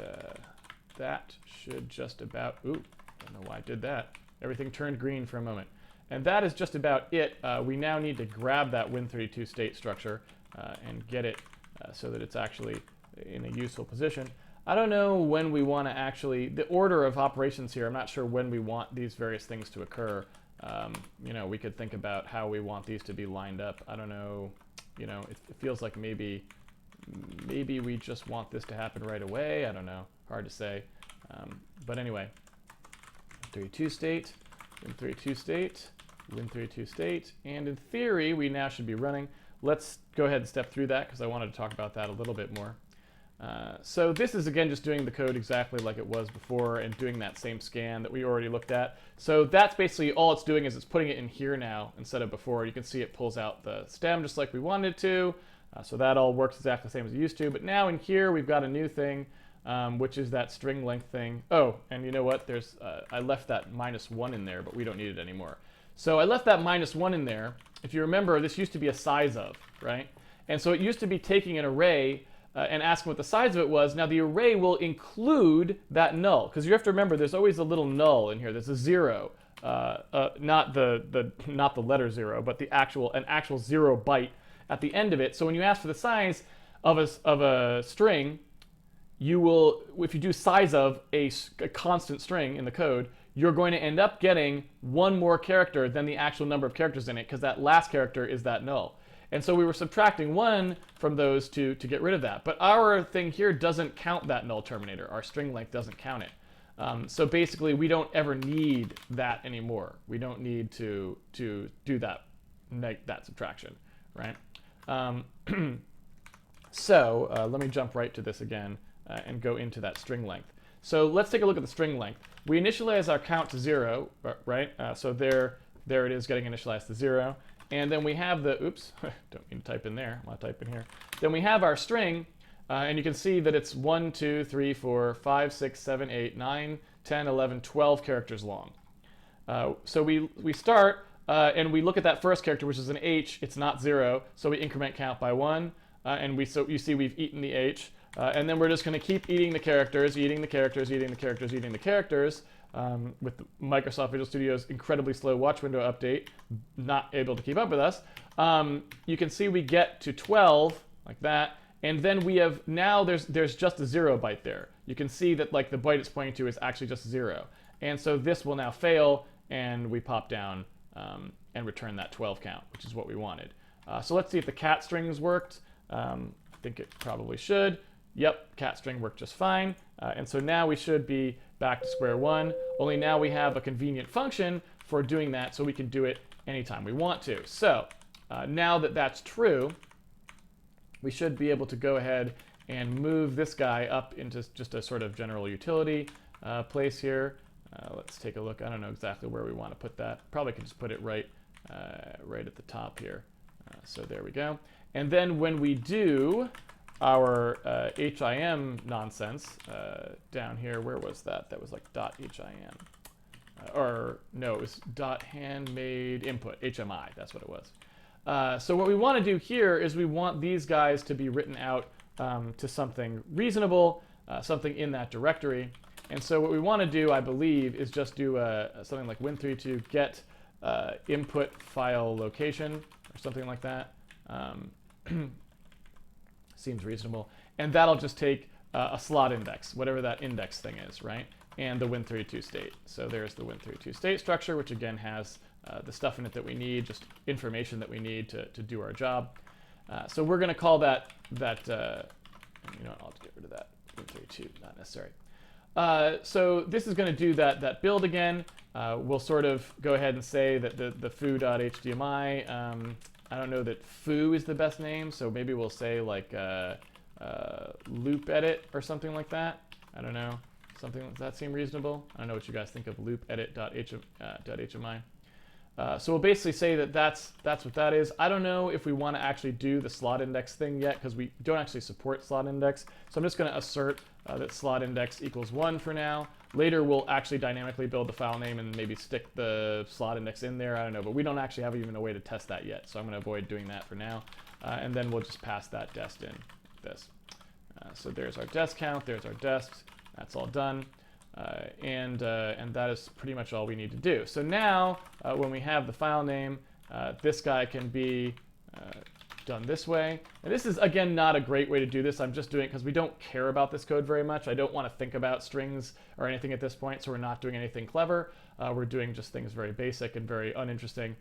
Speaker 1: that should just about, ooh, I don't know why I did that. Everything turned green for a moment. And that is just about it. We now need to grab that Win32 state structure and get it so that it's actually in a useful position. I don't know when we want to actually, the order of operations here, I'm not sure when we want these various things to occur. You know, we could think about how we want these to be lined up. I don't know, you know, it feels like maybe we just want this to happen right away. I don't know, hard to say. But anyway, Win32 state, Win32 state, Win32 state, and in theory, we now should be running. Let's go ahead and step through that because I wanted to talk about that a little bit more. So this is, again, just doing the code exactly like it was before and doing that same scan that we already looked at. So that's basically all it's doing is it's putting it in here now instead of before. You can see it pulls out the stem just like we wanted it to. So that all works exactly the same as it used to. But now in here, we've got a new thing, which is that string length thing. Oh, and you know what? There's I left that -1 in there, but we don't need it anymore. So I left that -1 in there. If you remember, this used to be a size of, right? And so it used to be taking an array and asking what the size of it was. Now the array will include that null, because you have to remember there's always a little null in here. There's a 0, not the letter 0, but an actual 0 byte at the end of it. So when you ask for the size of a string, you will, if you do size of a constant string in the code, you're going to end up getting one more character than the actual number of characters in it, because that last character is that null. And so we were subtracting 1 from those to get rid of that. But our thing here doesn't count that null terminator. Our string length doesn't count it. So basically, we don't ever need that anymore. We don't need to do that subtraction, right? So let me jump right to this again and go into that string length. So let's take a look at the string length. We initialize our count to 0, right? So there it is, getting initialized to 0. And then we have the, oops, don't mean to type in there, I'm gonna type in here. Then we have our string, and you can see that it's 1, 2, 3, 4, 5, 6, 7, 8, 9, 10, 11, 12 characters long. So we start, and we look at that first character, which is an H, it's not 0, so we increment count by 1, and so you see we've eaten the H, and then we're just gonna keep eating the characters, eating the characters, eating the characters, eating the characters, with the Microsoft Visual Studio's incredibly slow watch window update, not able to keep up with us. You can see we get to 12, like that, and then we have, now there's just a 0 byte there. You can see that like the byte it's pointing to is actually just 0. And so this will now fail, and we pop down and return that 12 count, which is what we wanted. So let's see if the cat strings worked. I think it probably should. Yep, cat string worked just fine. And so now we should be back to square one, only now we have a convenient function for doing that, so we can do it anytime we want to. So now that that's true, we should be able to go ahead and move this guy up into just a sort of general utility place here. Let's take a look. I don't know exactly where we want to put that. Probably can just put it right at the top here. So there we go. And then when we do our HIM nonsense down here, where was that? That was like .HIM. Or no, it was .handmade input, HMI, that's what it was. So what we want to do here is we want these guys to be written out to something reasonable, something in that directory. And so what we want to do, I believe, is just do something like Win32 get input file location, or something like that. Seems reasonable. And that'll just take a slot index, whatever that index thing is, right? And the Win32 state. So there's the Win32 state structure, which again has the stuff in it that we need, just information that we need to do our job. So we're going to call that, you know, I'll just get rid of that. Win32, not necessary. So this is going to do that build again. We'll sort of go ahead and say that the foo.hdmi, I don't know that foo is the best name, so maybe we'll say like loop edit or something like that. I don't know. Something, does that seem reasonable? I don't know what you guys think of loop edit.hdmi. So we'll basically say that that's what that is. I don't know if we want to actually do the slot index thing yet, because we don't actually support slot index. So I'm just going to assert that slot index equals 1 for now. Later we'll actually dynamically build the file name and maybe stick the slot index in there. I don't know, but we don't actually have even a way to test that yet. So I'm going to avoid doing that for now. And then we'll just pass that dest in like this. So there's our dest count, there's our dest. That's all done. And that is pretty much all we need to do. So now, when we have the file name, this guy can be done this way. And this is, again, not a great way to do this. I'm just doing it because we don't care about this code very much. I don't want to think about strings or anything at this point, so we're not doing anything clever. We're doing just things very basic and very uninteresting.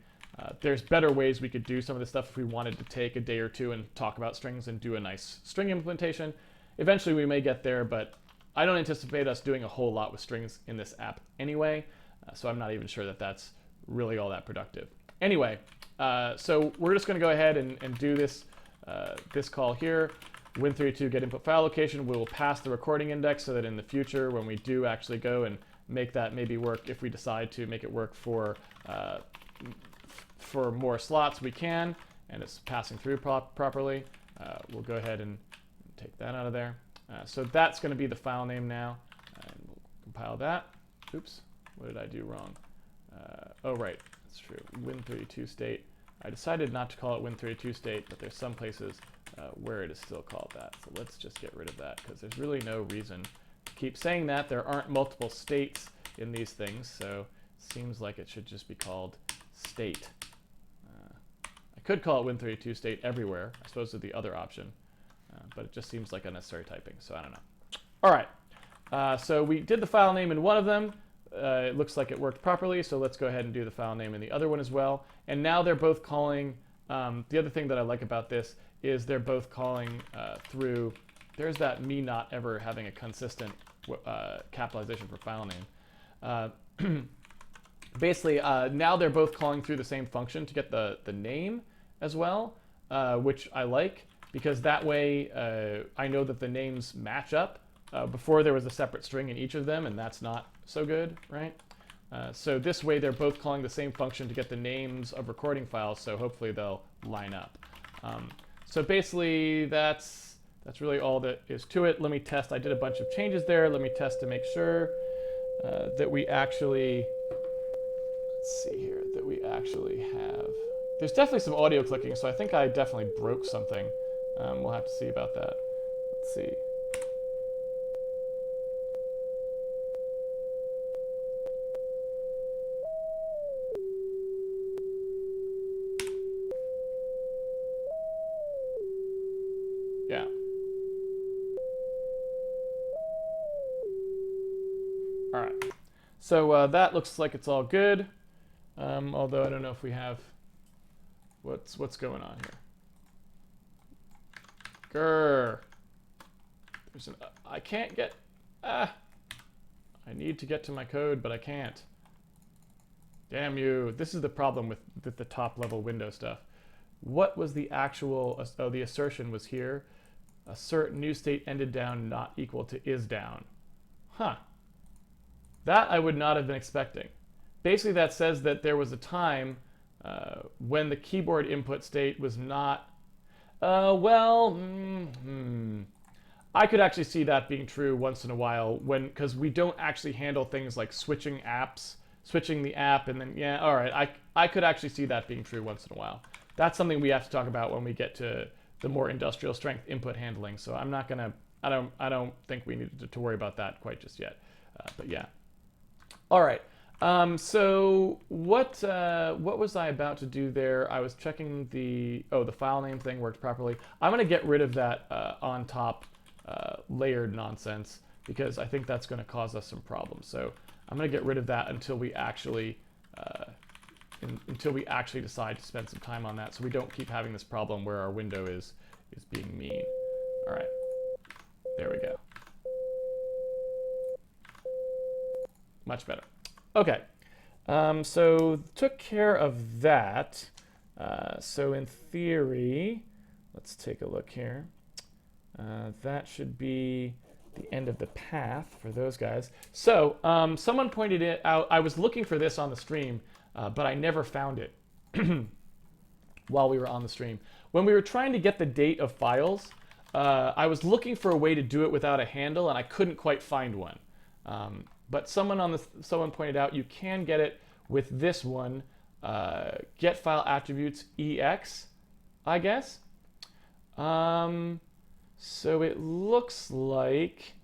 Speaker 1: There's better ways we could do some of this stuff if we wanted to take a day or two and talk about strings and do a nice string implementation. Eventually we may get there, but I don't anticipate us doing a whole lot with strings in this app anyway, so I'm not even sure that that's really all that productive. Anyway, so we're just going to go ahead and do this this call here. Win32 get input file location. We will pass the recording index so that in the future, when we do actually go and make that maybe work, if we decide to make it work for more slots, we can, and it's passing through properly. We'll go ahead and take that out of there. So that's going to be the file name now, and we'll compile that. Oops, what did I do wrong? Oh, right, that's true. Win32 state. I decided not to call it Win32 state, but there's some places where it is still called that. So let's just get rid of that, because there's really no reason to keep saying that. There aren't multiple states in these things, so it seems like it should just be called state. I could call it Win32 state everywhere. I suppose is the other option. But it just seems like unnecessary typing, so I don't know. All right, so we did the file name in one of them. it looks like it worked properly, so let's go ahead and do the file name in the other one as well. And now they're both calling, the other thing that I like about this is they're both calling through, there's that me not ever having a consistent capitalization for file name. Basically, now they're both calling through the same function to get the name as well, which I like, because that way I know that the names match up. Before there was a separate string in each of them, and that's not so good, right? So this way they're both calling the same function to get the names of recording files, so hopefully they'll line up. So basically that's really all that is to it. Let me test. I did a bunch of changes there. Let me test to make sure that we actually, let's see here, that we actually have, there's definitely some audio clicking, so I think I definitely broke something. We'll have to see about that. Let's see. Yeah. All right. So that looks like it's all good. Although I don't know if we have what's going on here. Grr. There's an I can't get I need to get to my code, but I can't. Damn you. This is the problem with the top level window stuff. What was the actual, oh, the assertion was here. Assert new state ended down not equal to is down. Huh. That I would not have been expecting. Basically that says that there was a time when the keyboard input state was not, I could actually see that being true once in a while because we don't actually handle things like switching apps, switching the app, and then, yeah, all right, I could actually see that being true once in a while. That's something we have to talk about when we get to the more industrial strength input handling. So I'm not gonna, I don't think we need to worry about that quite just yet. But yeah. All right. So what was I about to do there? I was checking the file name thing worked properly. I'm gonna get rid of that on top layered nonsense because I think that's gonna cause us some problems. So I'm gonna get rid of that until we actually decide to spend some time on that, so we don't keep having this problem where our window is being mean. All right, there we go. Much better. Okay, so took care of that. So in theory, let's take a look here. That should be the end of the path for those guys. So someone pointed it out. I was looking for this on the stream, but I never found it while we were on the stream. When we were trying to get the date of files, I was looking for a way to do it without a handle, and I couldn't quite find one. But someone pointed out you can get it with this one, get file attributes ex, I guess. So it looks like,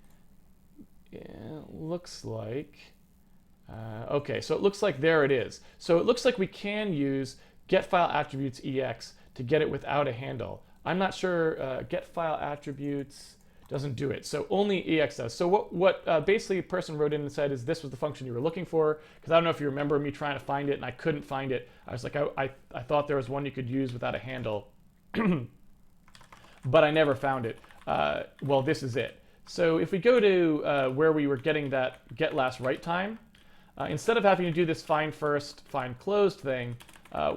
Speaker 1: okay, so it looks like there it is. So it looks like we can use get file attributes ex to get it without a handle. I'm not sure, get file attributes doesn't do it, so only ex does. So what basically a person wrote in and said is this was the function you were looking for, because I don't know if you remember me trying to find it and I couldn't find it. I was like, I thought there was one you could use without a handle, but I never found it. Well, this is it. So if we go to where we were getting that get last write time, instead of having to do this find first, find closed thing,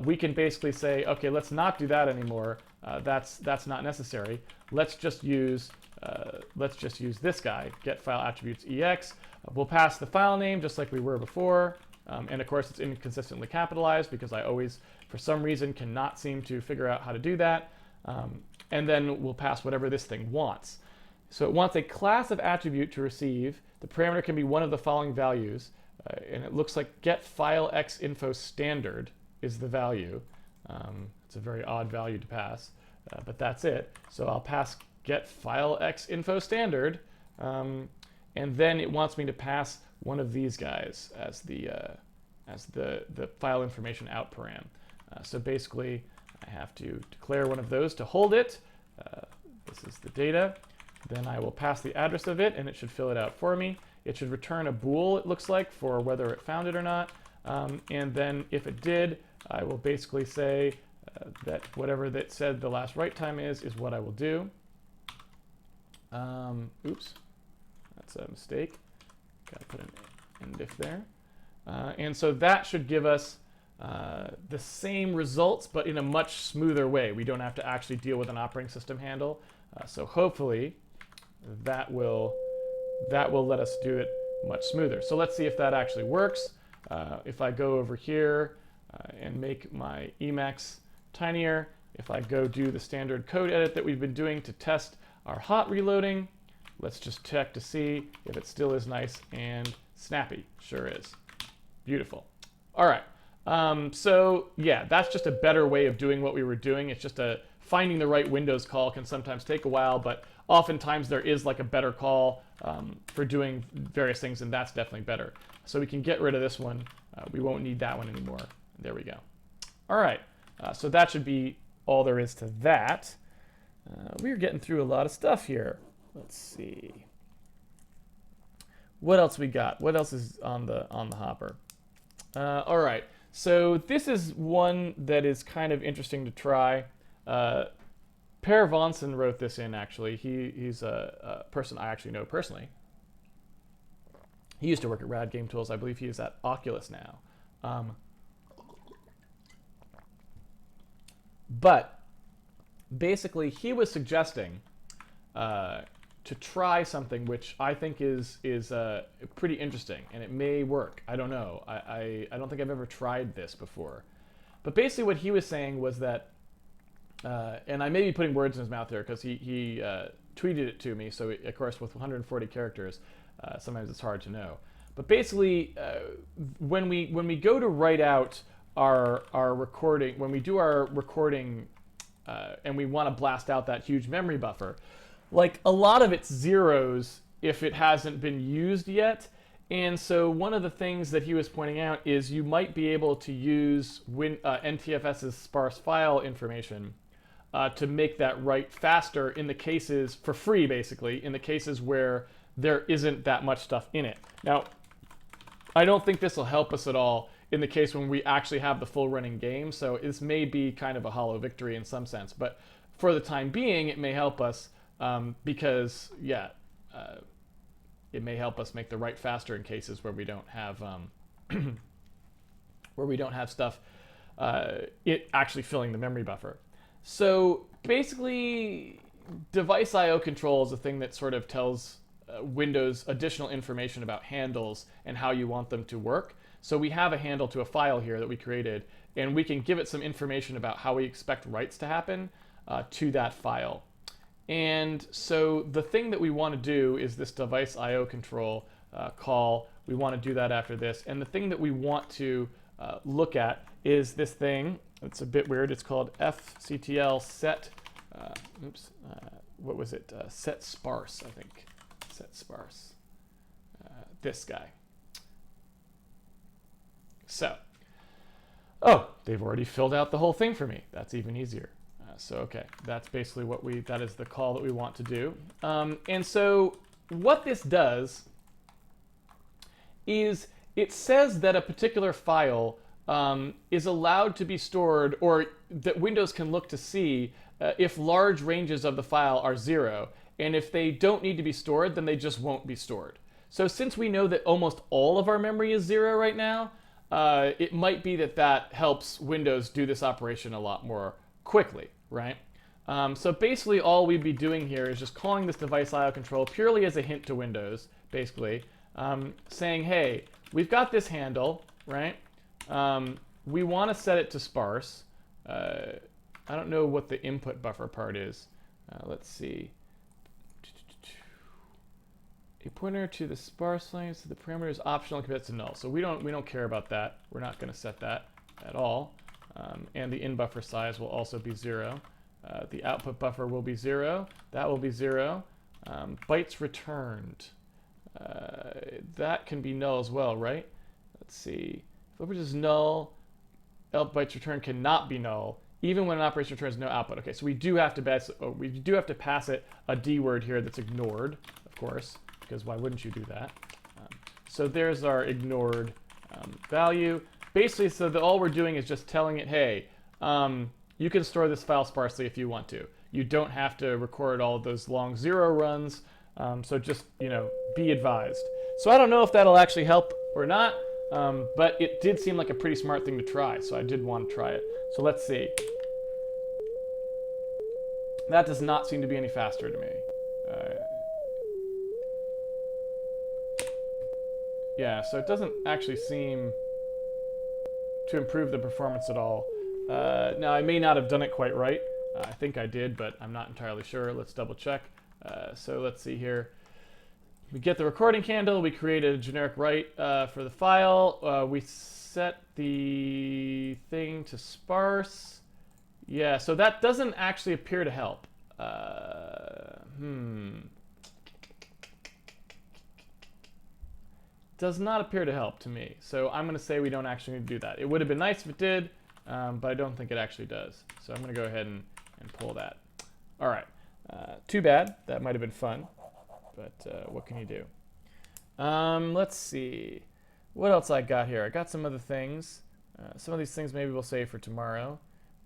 Speaker 1: we can basically say, okay, let's not do that anymore. That's not necessary. Let's just use this guy, get file attributes ex. We'll pass the file name just like we were before. And of course, it's inconsistently capitalized because I always, for some reason, cannot seem to figure out how to do that. And then we'll pass whatever this thing wants. So it wants a class of attribute to receive. The parameter can be one of the following values. And it looks like get file x info standard is the value. It's a very odd value to pass, but that's it. So I'll pass get file x info standard, and then it wants me to pass one of these guys as the file information out param. So basically, I have to declare one of those to hold it. This is the data. Then I will pass the address of it, and it should fill it out for me. It should return a bool, it looks like, for whether it found it or not. And then if it did, I will basically say that whatever that said the last write time is what I will do. Oops, that's a mistake. Got to put an end if there. And so that should give us the same results, but in a much smoother way. We don't have to actually deal with an operating system handle. So hopefully that will let us do it much smoother. So let's see if that actually works. If I go over here and make my Emacs tinier, if I go do the standard code edit that we've been doing to test our hot reloading, let's just check to see if it still is nice and snappy. Sure is. Beautiful. All right. So yeah, that's just a better way of doing what we were doing. It's just finding the right Windows call can sometimes take a while, but oftentimes there is like a better call for doing various things, and that's definitely better. So we can get rid of this one. We won't need that one anymore. There we go. All right. So that should be all there is to that. We're getting through a lot of stuff here. Let's see. What else we got? What else is on the hopper? All right. So this is one that is kind of interesting to try. Per Vonsen wrote this in, actually. He's a person I actually know personally. He used to work at Rad Game Tools. I believe he is at Oculus now. But basically, he was suggesting to try something which I think is pretty interesting, and it may work. I don't know. I don't think I've ever tried this before. But basically what he was saying was that, and I may be putting words in his mouth here because he tweeted it to me, so of course with 140 characters, sometimes it's hard to know. But basically, when we go to write out our recording, when we do our recording and we want to blast out that huge memory buffer, like a lot of it's zeros if it hasn't been used yet. And so one of the things that he was pointing out is you might be able to use NTFS's sparse file information to make that write faster in the cases, for free basically, in the cases where there isn't that much stuff in it. Now, I don't think this will help us at all in the case when we actually have the full running game, so this may be kind of a hollow victory in some sense, but for the time being it may help us because, yeah, it may help us make the write faster in cases where we don't have stuff it actually filling the memory buffer. So basically, device I/O control is a thing that sort of tells Windows additional information about handles and how you want them to work. So we have a handle to a file here that we created, and we can give it some information about how we expect writes to happen to that file. And so the thing that we want to do is this device I/O control call. We want to do that after this. And the thing that we want to look at is this thing. It's a bit weird. It's called fctl set. What was it? Set sparse, I think. Set sparse. This guy. So, oh, they've already filled out the whole thing for me. That's even easier. So, okay, that's basically that is the call that we want to do. And so what this does is it says that a particular file is allowed to be stored, or that Windows can look to see if large ranges of the file are 0. And if they don't need to be stored, then they just won't be stored. So since we know that almost all of our memory is 0 right now, it might be that helps Windows do this operation a lot more quickly, right? So basically all we'd be doing here is just calling this device I/O control purely as a hint to Windows, basically, saying, hey, we've got this handle, right? We want to set it to sparse. I don't know what the input buffer part is. Let's see. A pointer to the sparse length, so the parameter is optional and commits to null. So we don't care about that. We're not going to set that at all. And the in buffer size will also be 0. The output buffer will be 0. That will be 0. Bytes returned. That can be null as well, right? Let's see. If output is null, bytes returned cannot be null, even when an operation returns no output. Okay, so we do have to pass it a D word here that's ignored, of course, because why wouldn't you do that? So there's our ignored value. Basically, so that all we're doing is just telling it, hey, you can store this file sparsely if you want to. You don't have to record all of those long 0 runs. So just, be advised. So I don't know if that'll actually help or not, but it did seem like a pretty smart thing to try, so I did want to try it. So let's see. That does not seem to be any faster to me. Yeah, so it doesn't actually seem to improve the performance at all. Now, I may not have done it quite right. I think I did, but I'm not entirely sure. Let's double check. So let's see here. We get the recording candle. We create a generic write for the file. We set the thing to sparse. Yeah, so that doesn't actually appear to help. Does not appear to help to me. So I'm going to say we don't actually need to do that. It would have been nice if it did, but I don't think it actually does. So I'm going to go ahead and pull that. All right. Too bad. That might have been fun, but what can you do? Let's see. What else I got here? I got some other things. Some of these things maybe we'll save for tomorrow.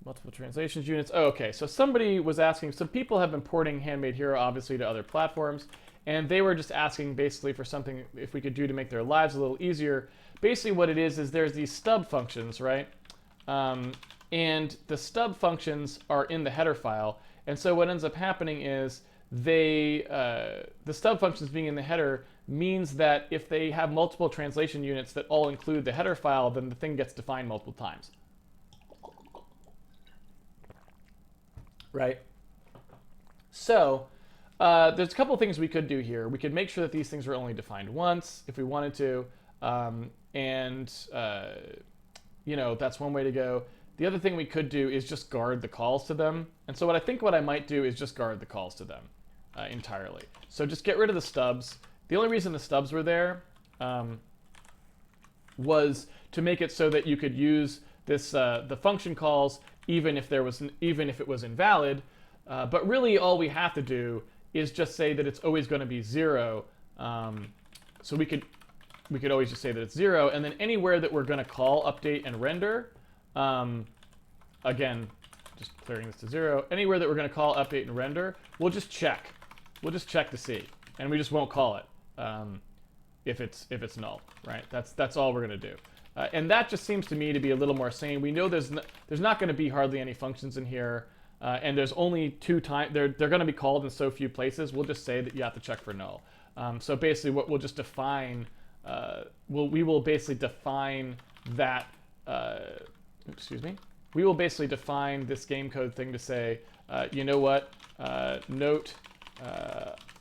Speaker 1: Multiple translations units. Oh, okay, so somebody was asking, some people have been porting Handmade Hero obviously to other platforms, and they were just asking basically for something if we could do to make their lives a little easier. Basically what it is there's these stub functions, right? And the stub functions are in the header file, and so what ends up happening is the stub functions being in the header means that if they have multiple translation units that all include the header file, then the thing gets defined multiple times. Right? So there's a couple things we could do here. We could make sure that these things are only defined once if we wanted to, that's one way to go. The other thing we could do is just guard the calls to them. And so what I might do is just guard the calls to them entirely. So just get rid of the stubs. The only reason the stubs were there was to make it so that you could use this the function calls even if it was invalid. But really all we have to do is just say that it's always going to be 0. So we could always just say that it's 0, and then anywhere that we're going to call update and render, again, just clearing this to 0, anywhere that we're going to call update and render, we'll just check. We'll just check to see, and we just won't call it if it's null, right? That's all we're going to do. And that just seems to me to be a little more sane. We know there's not going to be hardly any functions in here, and there's only 2 times. They're going to be called in so few places. We'll just say that you have to check for null. So basically, what we'll just define, we will basically define that. We will basically define this game code thing to say, you know what? Note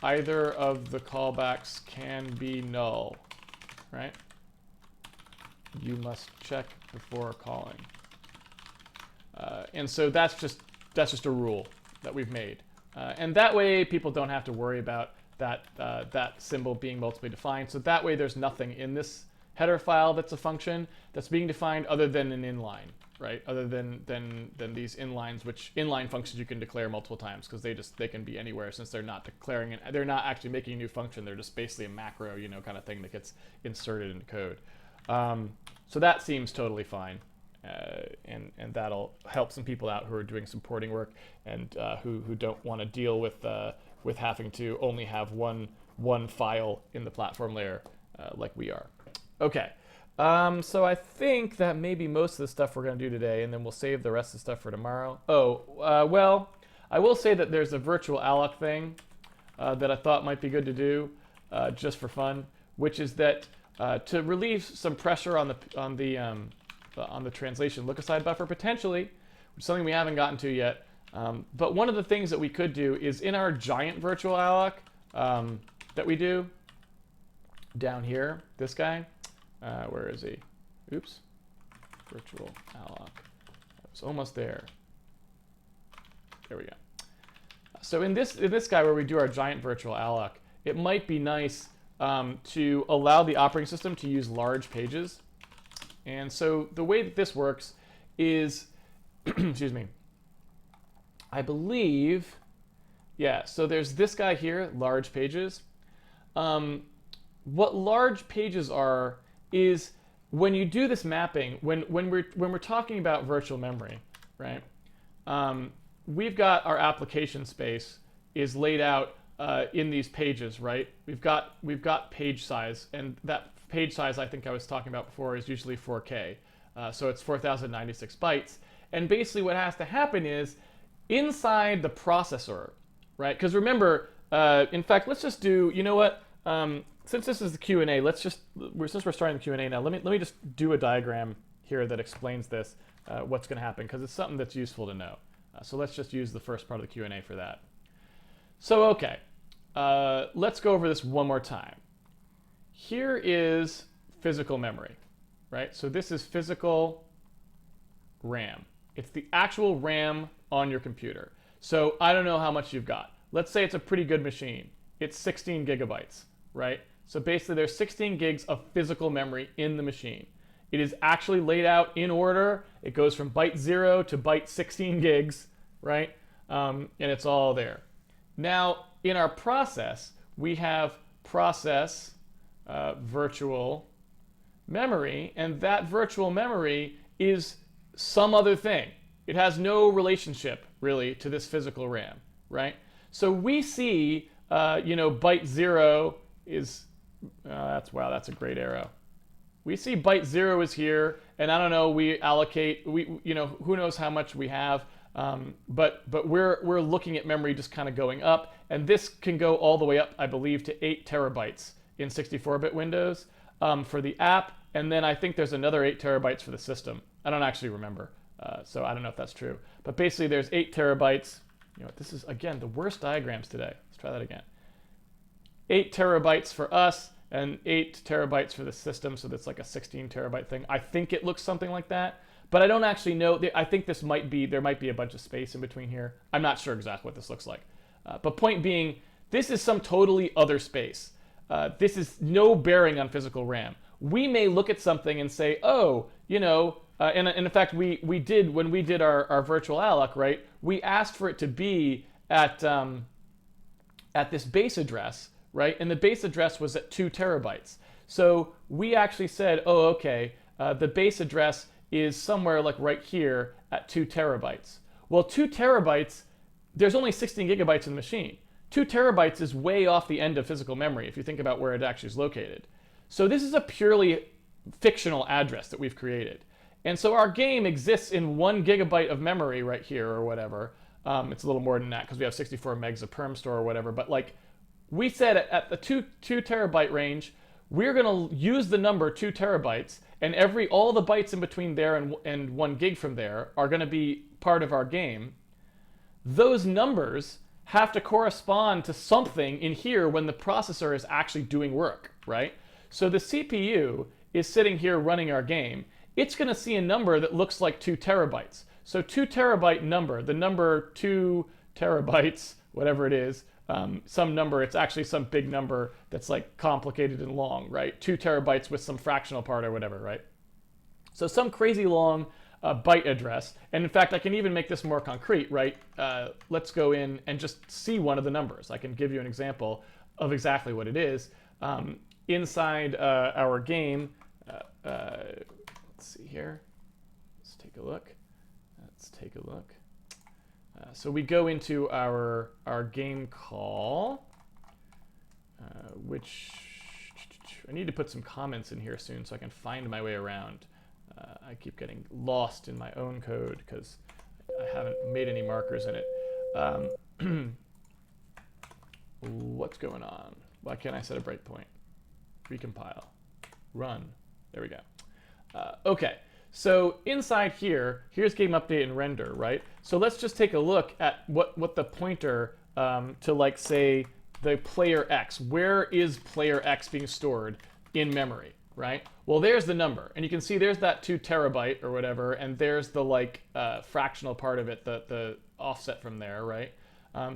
Speaker 1: either of the callbacks can be null, right? You must check before calling. And so that's just a rule that we've made. And that way people don't have to worry about that symbol being multiply defined. So that way there's nothing in this header file that's a function that's being defined other than an inline, right? Other than these inlines, which inline functions you can declare multiple times because they can be anywhere since they're not declaring they're not actually making a new function. They're just basically a macro, kind of thing that gets inserted into code. So that seems totally fine, and that'll help some people out who are doing some porting work and who don't want to deal with having to only have one file in the platform layer like we are. Okay, so I think that may be most of the stuff we're going to do today, and then we'll save the rest of the stuff for tomorrow. Well, I will say that there's a virtual alloc thing that I thought might be good to do just for fun, which is that to relieve some pressure on the translation look-aside buffer potentially, which is something we haven't gotten to yet. But one of the things that we could do is in our giant virtual alloc that we do down here, this guy, where is he? Oops, virtual alloc. I was almost there. There we go. So in this guy where we do our giant virtual alloc, it might be nice to allow the operating system to use large pages. And so the way that this works is, excuse me, I believe, yeah, so there's this guy here, large pages. what large pages are is when you do this mapping, when we're talking about virtual memory, right? We've got our application space is laid out in these pages, right? We've got page size, and that page size I think I was talking about before is usually 4K, so it's 4096 bytes. And basically, what has to happen is inside the processor, right? Because remember, in fact, let's just do. You know what? Since this is the Q&A, since we're starting the Q&A now, let me just do a diagram here that explains this, what's going to happen, because it's something that's useful to know. So let's just use the first part of the Q&A for that. So okay, let's go over this one more time. Here is physical memory, right? So this is physical RAM. It's the actual RAM on your computer. So I don't know how much you've got. Let's say it's a pretty good machine. It's 16 gigabytes, right? So basically there's 16 gigs of physical memory in the machine. It is actually laid out in order. It goes from byte 0 to byte 16 gigs, right? And it's all there. Now, in our process, we have process virtual memory, and that virtual memory is some other thing. It has no relationship, really, to this physical RAM, right? So we see, byte 0 is, that's a great arrow. We see byte 0 is here, and I don't know, we allocate, who knows how much we have, but we're looking at memory just kind of going up, and this can go all the way up, I believe, to 8 terabytes in 64-bit Windows for the app, and then I think there's another 8 terabytes for the system. I don't actually remember, so I don't know if that's true. But basically, there's 8 terabytes. You know, this is, again, the worst diagrams today. Let's try that again. 8 terabytes for us, and 8 terabytes for the system, so that's like a 16 terabyte thing. I think it looks something like that, but I don't actually know. I think there might be a bunch of space in between here. I'm not sure exactly what this looks like. But point being, this is some totally other space. This is no bearing on physical RAM. We may look at something and say, oh, and in fact, we did, when we did our virtual alloc, right, we asked for it to be at this base address, right? And the base address was at 2 terabytes. So we actually said, oh, okay, the base address is somewhere like right here at 2 terabytes. Well, 2 terabytes, there's only 16 gigabytes in the machine. 2 terabytes is way off the end of physical memory if you think about where it actually is located. So this is a purely fictional address that we've created. And so our game exists in 1 gigabyte of memory right here or whatever. It's a little more than that because we have 64 megs of perm store or whatever. But like we said, at the 2 terabyte range, we're going to use the number 2 terabytes, and all the bytes in between there and 1 gig from there are going to be part of our game. Those numbers have to correspond to something in here when the processor is actually doing work, right? So the CPU is sitting here running our game. It's going to see a number that looks like 2 terabytes. So 2 terabyte number, the number 2 terabytes, whatever it is, some number, it's actually some big number that's like complicated and long, right? 2 terabytes with some fractional part or whatever, right? So some crazy long byte address. And in fact, I can even make this more concrete, right? Let's go in and just see one of the numbers. I can give you an example of exactly what it is. Inside our game, let's see here. Let's take a look. So we go into our game call, which I need to put some comments in here soon so I can find my way around. I keep getting lost in my own code because I haven't made any markers in it. What's going on? Why can't I set a breakpoint? Recompile. Run. There we go. Okay. So inside here's game update and render, right? So let's just take a look at what the pointer to, like, say, the player X. Where is player X being stored in memory, right? Well, there's the number. And you can see there's that 2 terabyte or whatever, and there's the, like, fractional part of it, the offset from there, right?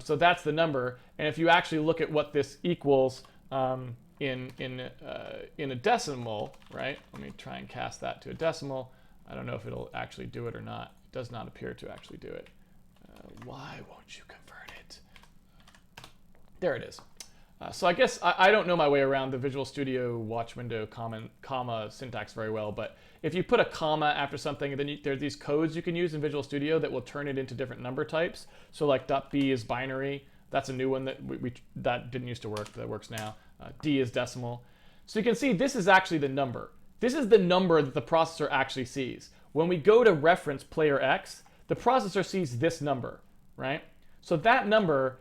Speaker 1: So that's the number. And if you actually look at what this equals in a decimal, right? Let me try and cast that to a decimal. I don't know if it'll actually do it or not. It does not appear to actually do it. Why won't you convert it? There it is. So I guess I don't know my way around the Visual Studio watch window comma syntax very well, but if you put a comma after something, then there are these codes you can use in Visual Studio that will turn it into different number types. So like .b is binary. That's a new one that that didn't used to work, that works now. D is decimal. So you can see this is actually the number. This is the number that the processor actually sees. When we go to reference player X, the processor sees this number, right? So that number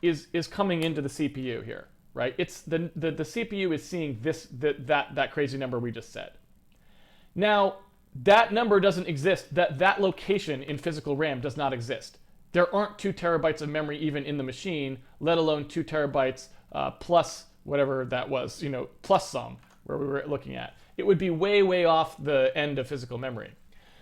Speaker 1: is coming into the CPU here, right? It's the CPU is seeing that crazy number we just said. Now, that number doesn't exist. That location in physical RAM does not exist. There aren't 2 terabytes of memory even in the machine, let alone 2 terabytes plus whatever that was, plus some, where we were looking at. It would be way, way off the end of physical memory.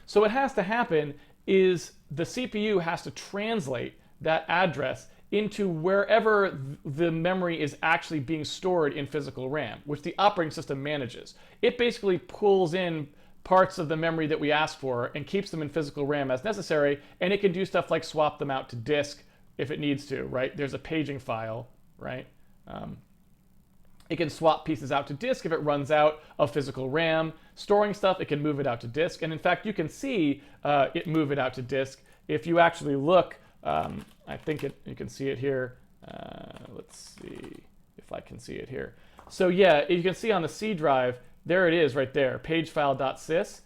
Speaker 1: So what has to happen is the CPU has to translate that address into wherever the memory is actually being stored in physical RAM, which the operating system manages. It basically pulls in parts of the memory that we ask for and keeps them in physical RAM as necessary, and it can do stuff like swap them out to disk if it needs to, right? There's a paging file, right? It can swap pieces out to disk if it runs out of physical RAM. Storing stuff, it can move it out to disk. And in fact, you can see it move it out to disk. If you actually look, I think you can see it here. Let's see if I can see it here. So yeah, you can see on the C drive, there it is right there, pagefile.sys.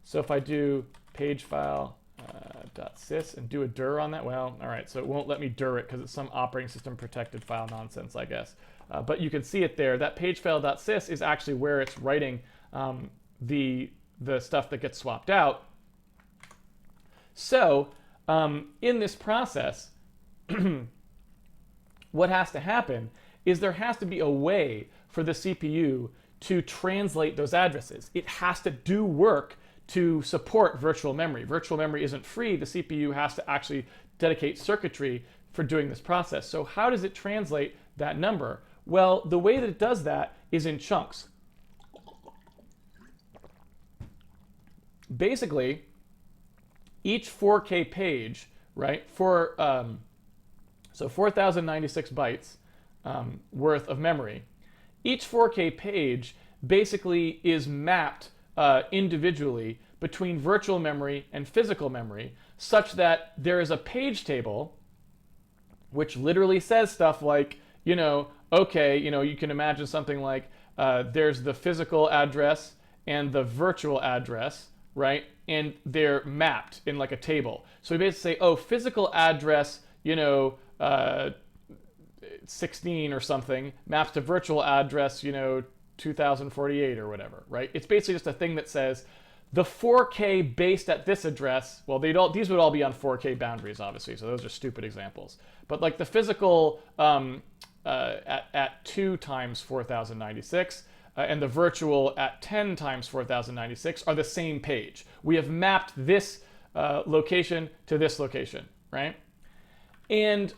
Speaker 1: So if I do pagefile.sys and do a dir on that, well, all right, so it won't let me dir it because it's some operating system protected file nonsense, I guess. But you can see it there. That pagefile.sys is actually where it's writing the stuff that gets swapped out. So in this process, what has to happen is there has to be a way for the CPU to translate those addresses. It has to do work to support virtual memory. Virtual memory isn't free. The CPU has to actually dedicate circuitry for doing this process. So how does it translate that number? Well, the way that it does that is in chunks. Basically, each 4K page, right, so 4096 bytes worth of memory, each 4K page basically is mapped individually between virtual memory and physical memory, such that there is a page table which literally says stuff like, okay, you can imagine something like there's the physical address and the virtual address, right? And they're mapped in like a table. So we basically say, oh, physical address, 16 or something maps to virtual address, 2048 or whatever, right? It's basically just a thing that says the 4K based at this address, well, these would all be on 4K boundaries, obviously, so those are stupid examples. But like the physical at 2 times 4096 and the virtual at 10 times 4096 are the same page. We have mapped this location to this location, right? And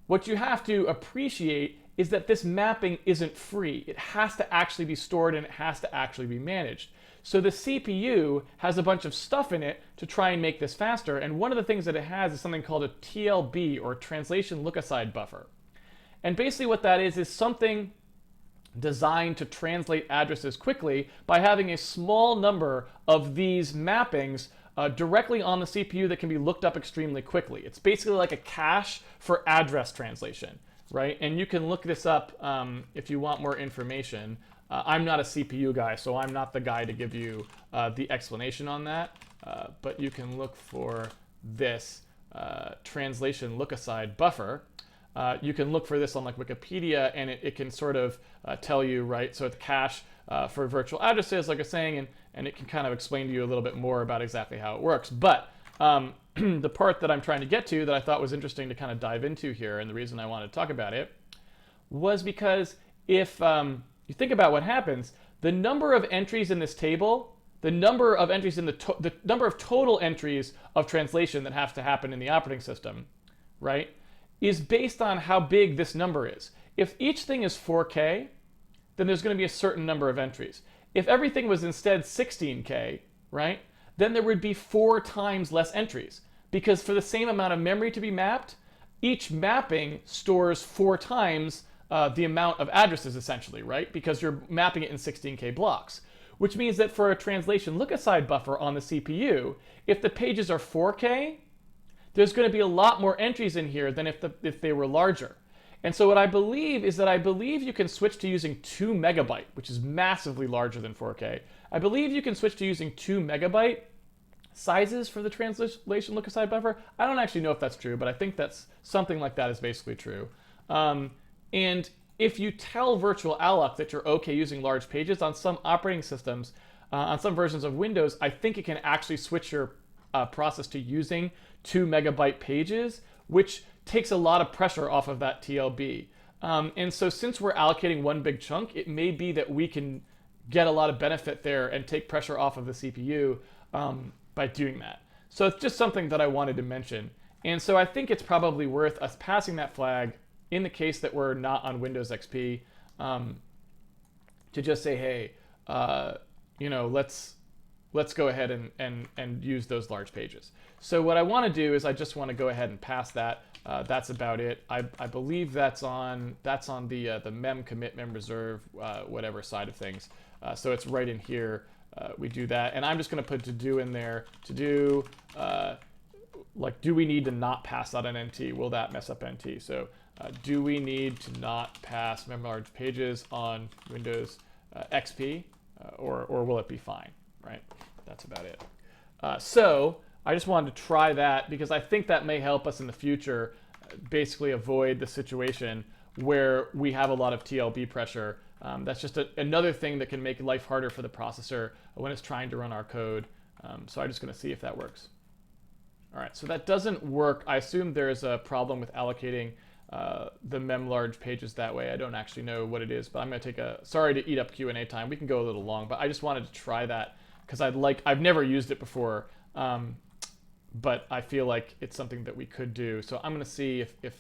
Speaker 1: what you have to appreciate is that this mapping isn't free. It has to actually be stored and it has to actually be managed. So the CPU has a bunch of stuff in it to try and make this faster, and one of the things that it has is something called a TLB, or translation look-aside buffer. And basically what that is something designed to translate addresses quickly by having a small number of these mappings directly on the CPU that can be looked up extremely quickly. It's basically like a cache for address translation, right? And you can look this up if you want more information. I'm not a CPU guy, so I'm not the guy to give you the explanation on that, but you can look for this translation look-aside buffer. You can look for this on like Wikipedia, and it can sort of tell you, right? So it's cache for virtual addresses, like I was saying, and it can kind of explain to you a little bit more about exactly how it works. But the part that I'm trying to get to that I thought was interesting to kind of dive into here, and the reason I wanted to talk about it, was because if you think about what happens, the number of entries in this table, the number of entries in the number of total entries of translation that have to happen in the operating system, right, is based on how big this number is. If each thing is 4K, then there's going to be a certain number of entries. If everything was instead 16K, right, then there would be 4 times less entries, because for the same amount of memory to be mapped, each mapping stores 4 times the amount of addresses essentially, right? Because you're mapping it in 16K blocks, which means that for a translation look-aside buffer on the CPU, if the pages are 4K, there's going to be a lot more entries in here than if they were larger. And so what I believe is that I believe you can switch to using 2 megabyte, which is massively larger than 4K. I believe you can switch to using 2 megabyte sizes for the translation look-aside buffer. I don't actually know if that's true, but I think that's something like that is basically true. And if you tell virtual alloc that you're okay using large pages on some operating systems, on some versions of Windows, I think it can actually switch your process to using 2 megabyte pages, which takes a lot of pressure off of that TLB. And so since we're allocating one big chunk, it may be that we can get a lot of benefit there and take pressure off of the CPU by doing that. So it's just something that I wanted to mention. And so I think it's probably worth us passing that flag in the case that we're not on Windows XP to just say, hey, let's go ahead and use those large pages. So what I want to do is I just want to go ahead and pass that. That's about it. I believe that's on the mem commit, mem reserve, whatever side of things. So it's right in here. We do that, and I'm just going to put to do in there. To do, like, do we need to not pass out an NT? Will that mess up NT? So do we need to not pass mem large pages on Windows XP, or will it be fine? Right? That's about it. So I just wanted to try that because I think that may help us in the future basically avoid the situation where we have a lot of TLB pressure. That's just another thing that can make life harder for the processor when it's trying to run our code. So I'm just going to see if that works. All right, so that doesn't work. I assume there's a problem with allocating the mem large pages that way. I don't actually know what it is, but I'm going to take sorry to eat up Q&A time. We can go a little long, but I just wanted to try that because I've never used it before. But I feel like it's something that we could do. So I'm going to see if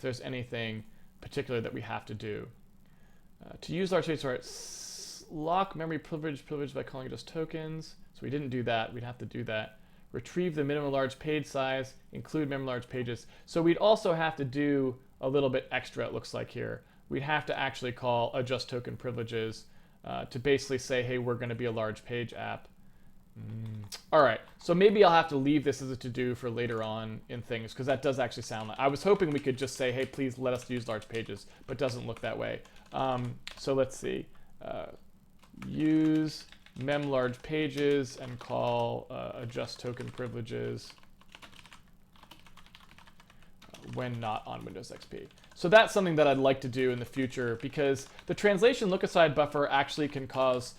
Speaker 1: there's anything particular that we have to do. To use large pages, lock memory privilege by calling it just tokens. So we didn't do that. We'd have to do that. Retrieve the minimum large page size, include minimum large pages. So we'd also have to do a little bit extra, it looks like here. We'd have to actually call adjust token privileges to basically say, hey, we're going to be a large page app. All right, so maybe I'll have to leave this as a to-do for later on in things, because that does actually sound like... I was hoping we could just say, hey, please let us use large pages, but it doesn't look that way. So let's see. Use mem large pages and call adjust token privileges when not on Windows XP. So that's something that I'd like to do in the future, because the translation look-aside buffer actually can cause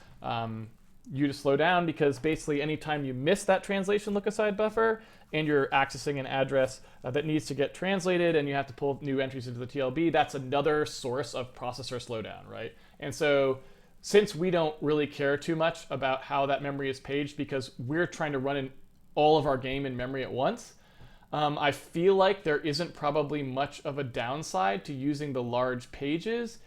Speaker 1: you to slow down, because basically anytime you miss that translation look-aside buffer and you're accessing an address that needs to get translated and you have to pull new entries into the TLB, that's another source of processor slowdown, right? And so since we don't really care too much about how that memory is paged because we're trying to run in all of our game in memory at once, I feel like there isn't probably much of a downside to using the large pages.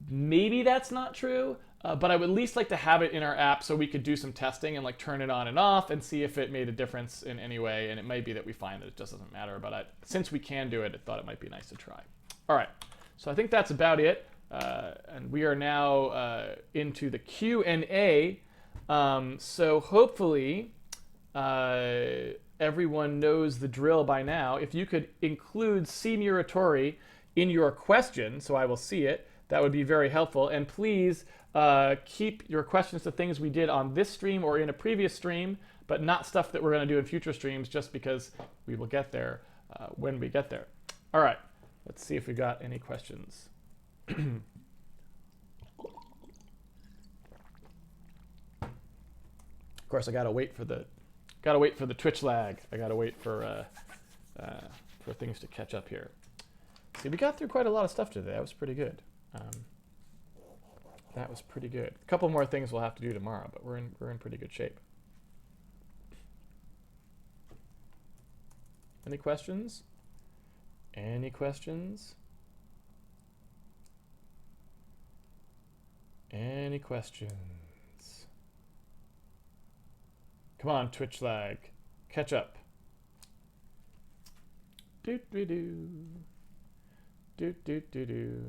Speaker 1: Maybe that's not true, but I would at least like to have it in our app so we could do some testing and like turn it on and off and see if it made a difference in any way. And it might be that we find that it just doesn't matter, but since we can do it, I thought it might be nice to try. All right, so I think that's about it. And we are now into the Q&A. So hopefully everyone knows the drill by now. If you could include C. Muratori in your question, so I will see it, that would be very helpful. And please keep your questions to things we did on this stream or in a previous stream, but not stuff that we're going to do in future streams, just because we will get there when we get there. All right, let's see if we got any questions. Of course, I gotta wait for the Twitch lag. I gotta wait for things to catch up here. See, we got through quite a lot of stuff today. That was pretty good. That was pretty good. A couple more things we'll have to do tomorrow, but we're in pretty good shape. Any questions? Any questions? Any questions? Come on, Twitch lag. Catch up. Do do do. Do do do do.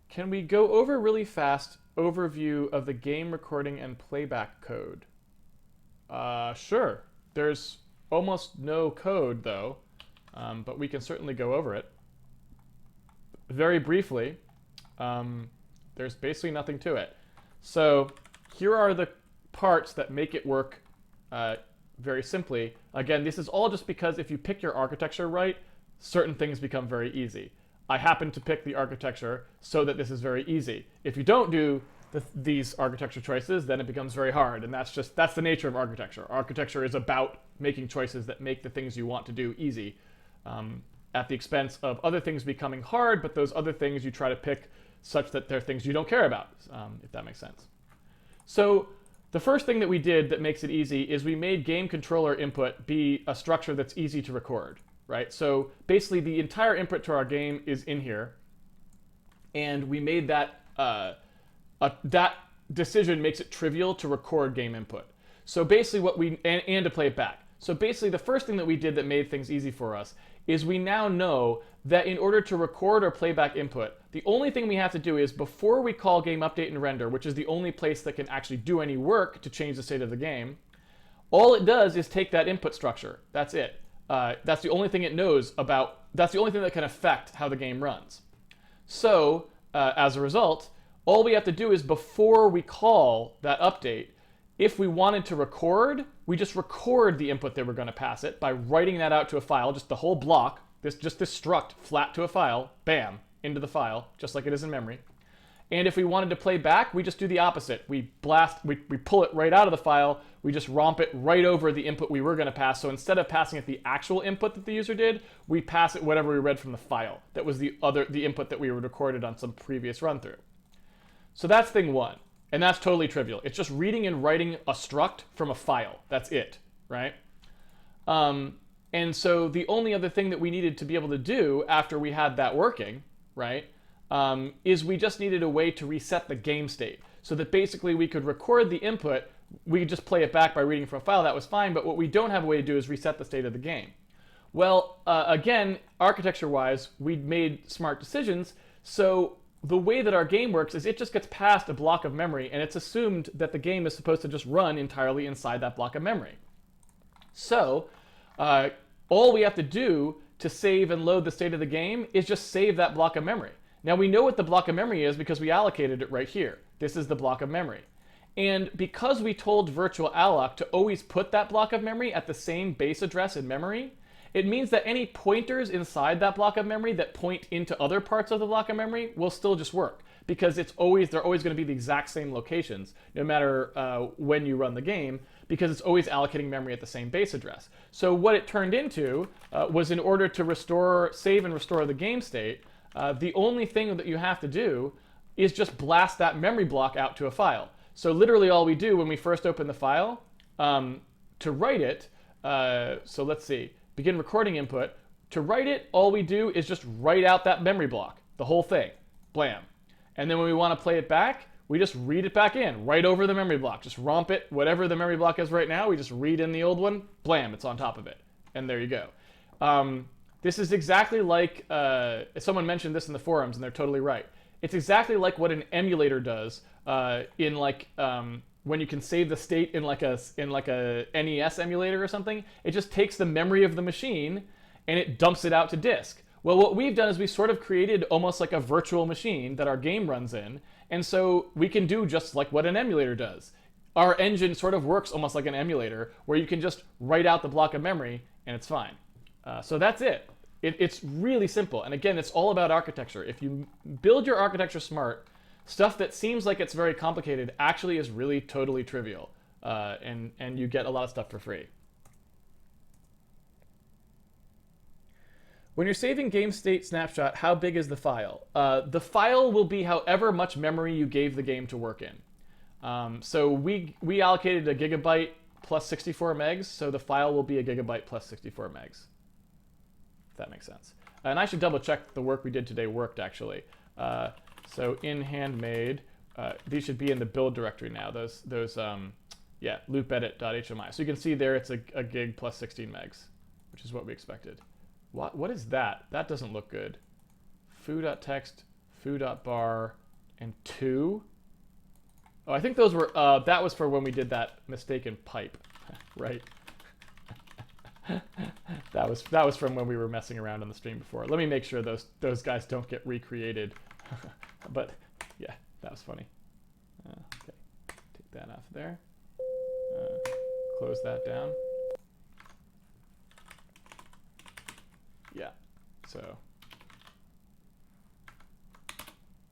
Speaker 1: Can we go over really fast overview of the game recording and playback code? Sure. There's almost no code though, but we can certainly go over it. Very briefly, there's basically nothing to it. So here are the parts that make it work very simply. Again, this is all just because if you pick your architecture right, certain things become very easy. I happen to pick the architecture so that this is very easy. If you don't do these architecture choices, then it becomes very hard, and that's the nature of architecture. Architecture is about making choices that make the things you want to do easy, at the expense of other things becoming hard, but those other things you try to pick such that they're things you don't care about, if that makes sense. So the first thing that we did that makes it easy is we made game controller input be a structure that's easy to record, right? So basically the entire input to our game is in here, and we made that that decision makes it trivial to record game input. So basically and to play it back. So basically the first thing that we did that made things easy for us is we now know that in order to record or play back input, the only thing we have to do is before we call game update and render, which is the only place that can actually do any work to change the state of the game, all it does is take that input structure. That's it. That's the only thing it knows about, that's the only thing that can affect how the game runs. So as a result, all we have to do is before we call that update, if we wanted to record, we just record the input that we're going to pass it by writing that out to a file, just the whole block, just this struct flat to a file, bam, into the file, just like it is in memory. And if we wanted to play back, we just do the opposite. We pull it right out of the file, we just romp it right over the input we were going to pass. So instead of passing it the actual input that the user did, we pass it whatever we read from the file. That was the input that we recorded on some previous run through. So that's thing one. And that's totally trivial. It's just reading and writing a struct from a file. That's it, right? And so the only other thing that we needed to be able to do after we had that working, right, is we just needed a way to reset the game state. So that basically we could record the input, we could just play it back by reading from a file, that was fine, but what we don't have a way to do is reset the state of the game. Well, again, architecture-wise, we made smart decisions, so the way that our game works is it just gets passed a block of memory, and it's assumed that the game is supposed to just run entirely inside that block of memory. So all we have to do to save and load the state of the game is just save that block of memory. Now we know what the block of memory is because we allocated it right here. This is the block of memory. And because we told virtual alloc to always put that block of memory at the same base address in memory, it means that any pointers inside that block of memory that point into other parts of the block of memory will still just work, because they're always going to be the exact same locations no matter when you run the game, because it's always allocating memory at the same base address. So what it turned into was, in order to save and restore the game state, the only thing that you have to do is just blast that memory block out to a file. So literally all we do when we first open the file, to write it, so let's see, begin recording input. To write it, all we do is just write out that memory block, the whole thing, blam. And then when we want to play it back, we just read it back in, right over the memory block. Just romp it, whatever the memory block is right now, we just read in the old one, blam, it's on top of it. And there you go. This is exactly like, someone mentioned this in the forums, and they're totally right. It's exactly like what an emulator does in like, when you can save the state in like a NES emulator or something. It just takes the memory of the machine and it dumps it out to disk. Well, what we've done is we sort of created almost like a virtual machine that our game runs in, and so we can do just like what an emulator does. Our engine sort of works almost like an emulator, where you can just write out the block of memory and it's fine. So that's it. It's really simple. And again, it's all about architecture. If you build your architecture smart, stuff that seems like it's very complicated actually is really totally trivial, and you get a lot of stuff for free. When you're saving game state snapshot, how big is the file? The file will be however much memory you gave the game to work in. So we allocated a gigabyte plus 64 megs, so the file will be a gigabyte plus 64 megs, if that makes sense. And I should double check the work we did today worked actually. So in Handmade, these should be in the build directory now. Yeah, loopedit.hmi. So you can see there it's a gig plus 16 megs, which is what we expected. What is that? That doesn't look good. foo.text, foo.bar, and 2. Oh, I think those were, that was for when we did that mistaken pipe, right? that was from when we were messing around on the stream before. Let me make sure those guys don't get recreated. But yeah, that was funny. Okay, take that off there. Close that down.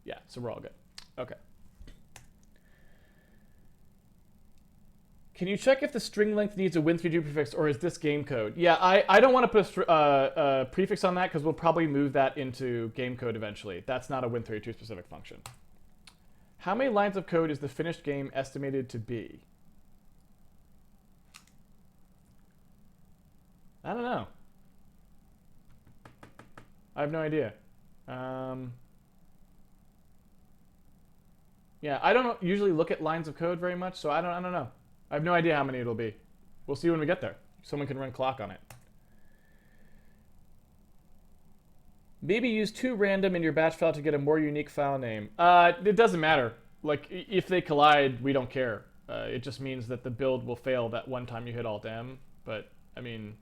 Speaker 1: Yeah, so we're all good. Okay. Can you check if the string length needs a Win32 prefix, or is this game code? Yeah, I don't want to put a prefix on that because we'll probably move that into game code eventually. That's not a Win32 specific function. How many lines of code is the finished game estimated to be? I don't know. I have no idea. Yeah, I don't usually look at lines of code very much, so I don't know. I have no idea how many it'll be. We'll see when we get there. Someone can run clock on it. Maybe use 2 random in your batch file to get a more unique file name. It doesn't matter. Like, if they collide, we don't care. It just means that the build will fail that one time you hit Alt-M. But, I mean,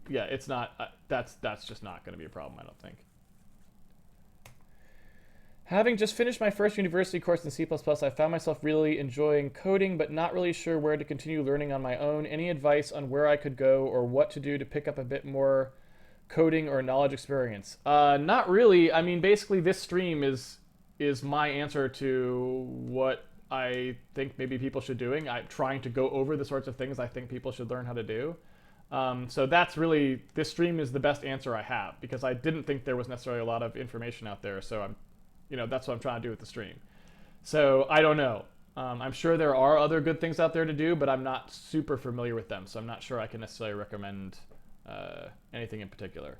Speaker 1: yeah, it's not, that's just not going to be a problem, I don't think. Having just finished my first university course in C++, I found myself really enjoying coding, but not really sure where to continue learning on my own. Any advice on where I could go or what to do to pick up a bit more coding or knowledge experience? Not really. I mean, basically this stream is my answer to what I think maybe people should doing. I'm trying to go over the sorts of things I think people should learn how to do. So that's really, this stream is the best answer I have, because I didn't think there was necessarily a lot of information out there. So that's what I'm trying to do with the stream. So I don't know. I'm sure there are other good things out there to do, but I'm not super familiar with them. So I'm not sure I can necessarily recommend anything in particular.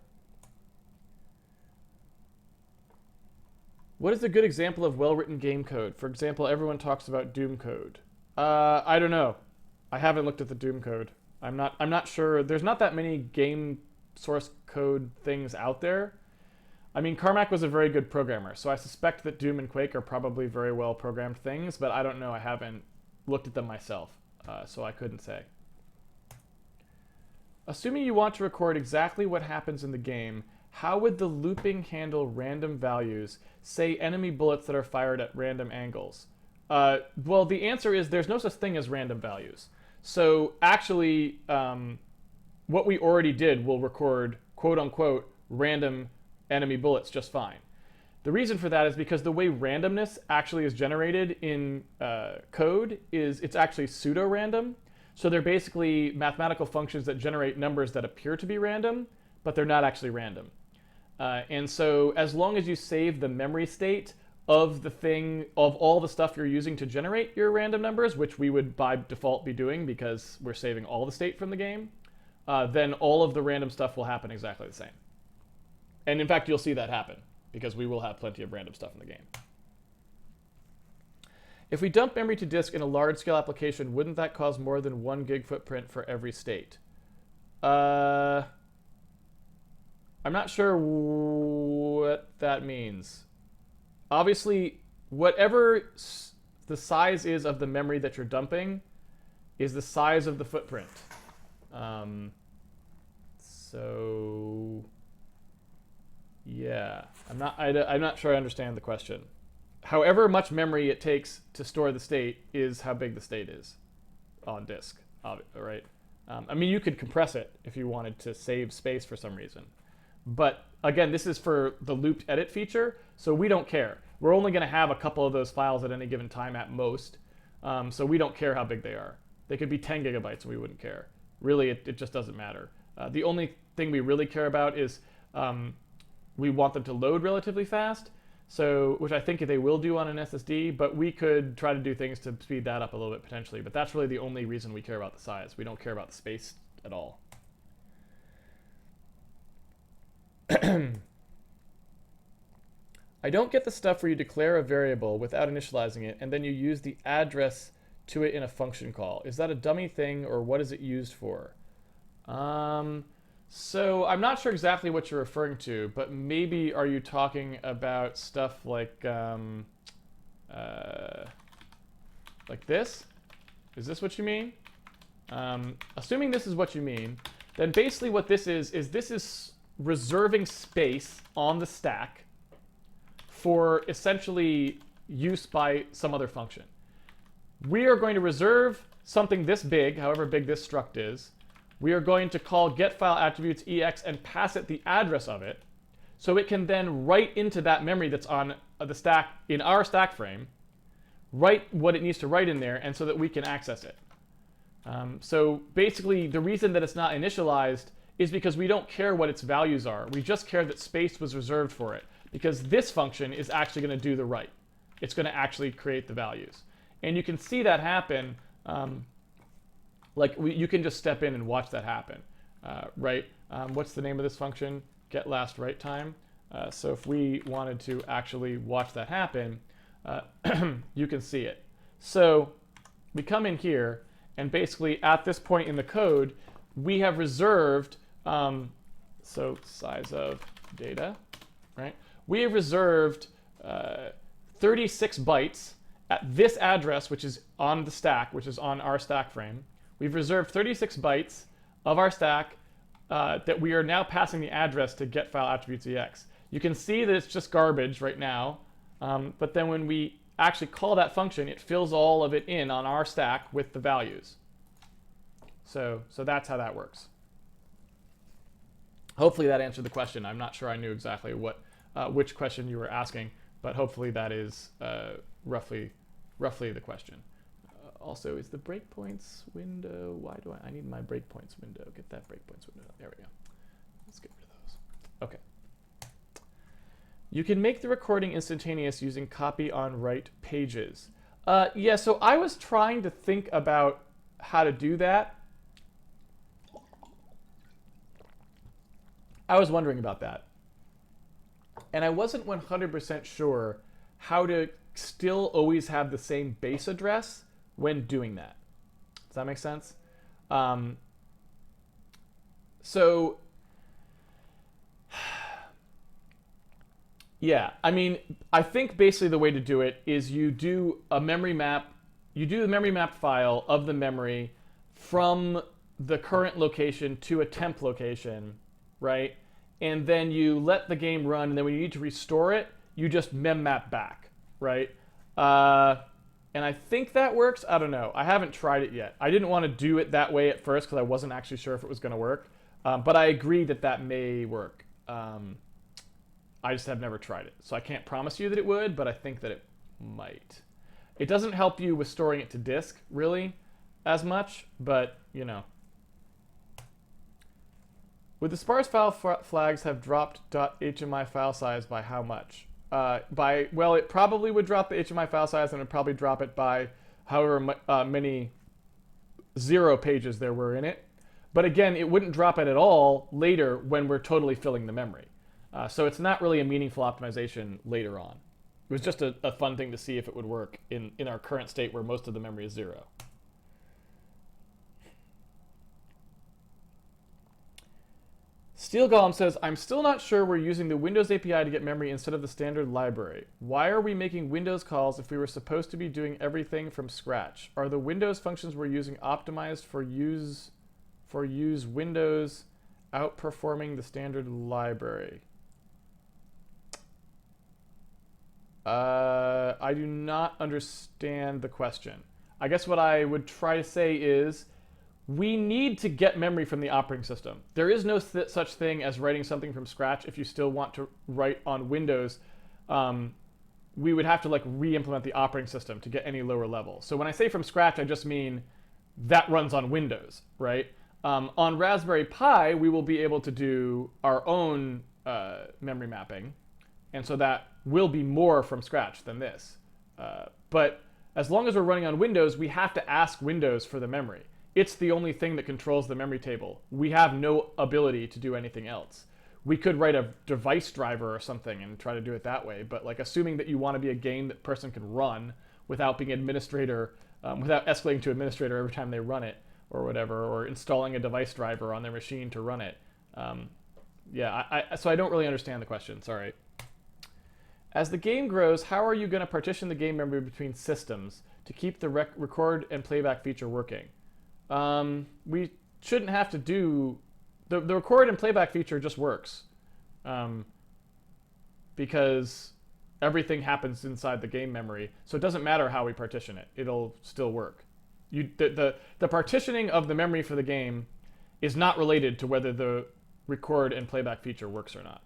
Speaker 1: What is a good example of well-written game code? For example, everyone talks about Doom code. I don't know. I haven't looked at the Doom code. I'm not sure. There's not that many game source code things out there. I mean, Carmack was a very good programmer, so I suspect that Doom and Quake are probably very well programmed things, but I don't know. I haven't looked at them myself, so I couldn't say. Assuming you want to record exactly what happens in the game, how would the looping handle random values, say enemy bullets that are fired at random angles? Well, the answer is there's no such thing as random values. So actually, what we already did will record quote-unquote random enemy bullets just fine. The reason for that is because the way randomness actually is generated in code is it's actually pseudo-random. So they're basically mathematical functions that generate numbers that appear to be random, but they're not actually random. And so as long as you save the memory state of the thing, of all the stuff you're using to generate your random numbers, which we would by default be doing because we're saving all the state from the game, then all of the random stuff will happen exactly the same. And in fact, you'll see that happen because we will have plenty of random stuff in the game. If we dump memory to disk in a large-scale application, wouldn't that cause more than 1 gig footprint for every state? I'm not sure what that means. Obviously, whatever the size is of the memory that you're dumping is the size of the footprint. So yeah, I'm not sure I understand the question. However much memory it takes to store the state is how big the state is on disk, right? I mean, you could compress it if you wanted to save space for some reason. But again, this is for the looped edit feature, so we don't care. We're only going to have a couple of those files at any given time at most, so we don't care how big they are. They could be 10 gigabytes and we wouldn't care. Really, it just doesn't matter. The only thing we really care about is we want them to load relatively fast, so which I think they will do on an SSD, but we could try to do things to speed that up a little bit potentially. But that's really the only reason we care about the size. We don't care about the space at all. I don't get the stuff where you declare a variable without initializing it, and then you use the address to it in a function call. Is that a dummy thing, or what is it used for? So I'm not sure exactly what you're referring to, but maybe are you talking about stuff like this? Is this what you mean? Assuming this is what you mean, then basically what this is reserving space on the stack for essentially use by some other function. We are going to reserve something this big, however big this struct is. We are going to call getFileAttributes.ex and pass it the address of it, so it can then write into that memory that's on the stack in our stack frame, write what it needs to write in there, and so that we can access it. So basically, the reason that it's not initialized is because we don't care what its values are. We just care that space was reserved for it, because this function is actually going to do the write. It's going to actually create the values. And you can see that happen. You can just step in and watch that happen, right? What's the name of this function? Get last write time. So if we wanted to actually watch that happen, you can see it. So we come in here, and basically at this point in the code, we have reserved, so size of data, right? We have reserved 36 bytes at this address, which is on the stack, which is on our stack frame. We've reserved 36 bytes of our stack that we are now passing the address to getFileAttributes.ex. You can see that it's just garbage right now, but then when we actually call that function, it fills all of it in on our stack with the values. So that's how that works. Hopefully that answered the question. I'm not sure I knew exactly which question you were asking, but hopefully that is roughly the question. Also, is the breakpoints window, why do I need my breakpoints window? Get that breakpoints window. There we go. Let's get rid of those. Okay. You can make the recording instantaneous using copy on write pages. Yeah, so I was trying to think about how to do that. I was wondering about that. And I wasn't 100% sure how to still always have the same base address when doing that. Does that make sense? So, yeah, I mean, I think basically the way to do it is you do a memory map, you do the memory map file of the memory from the current location to a temp location, right? And then you let the game run, and then when you need to restore it, you just mem map back, right? And I think that works. I don't know. I haven't tried it yet. I didn't want to do it that way at first because I wasn't actually sure if it was going to work. But I agree that that may work. I just have never tried it. So I can't promise you that it would, but I think that it might. It doesn't help you with storing it to disk, really, as much, but, you know. Would the sparse file flags have dropped .hmi file size by how much? Well, it probably would drop the HMI file size, and it would probably drop it by however many 0 pages there were in it. But again, it wouldn't drop it at all later when we're totally filling the memory. So it's not really a meaningful optimization later on. It was just a fun thing to see if it would work in our current state where most of the memory is 0. Steel Golem says, I'm still not sure we're using the Windows API to get memory instead of the standard library. Why are we making Windows calls if we were supposed to be doing everything from scratch? Are the Windows functions we're using optimized for use Windows outperforming the standard library? I do not understand the question. I guess what I would try to say is, we need to get memory from the operating system. There is no such thing as writing something from scratch if you still want to write on Windows. We would have to like re-implement the operating system to get any lower level. So when I say from scratch, I just mean that runs on Windows, right? On Raspberry Pi, we will be able to do our own memory mapping. And so that will be more from scratch than this. But as long as we're running on Windows, we have to ask Windows for the memory. It's the only thing that controls the memory table. We have no ability to do anything else. we could write a device driver or something and try to do it that way. But like assuming that you want to be a game that person can run without being administrator, without escalating to administrator every time they run it or whatever, or installing a device driver on their machine to run it. So I don't really understand the question, sorry. As the game grows, how are you going to partition the game memory between systems to keep the record and playback feature working? We shouldn't have to do... The record and playback feature just works. Because everything happens inside the game memory, so it doesn't matter how we partition it. It'll still work. The partitioning of the memory for the game is not related to whether the record and playback feature works or not.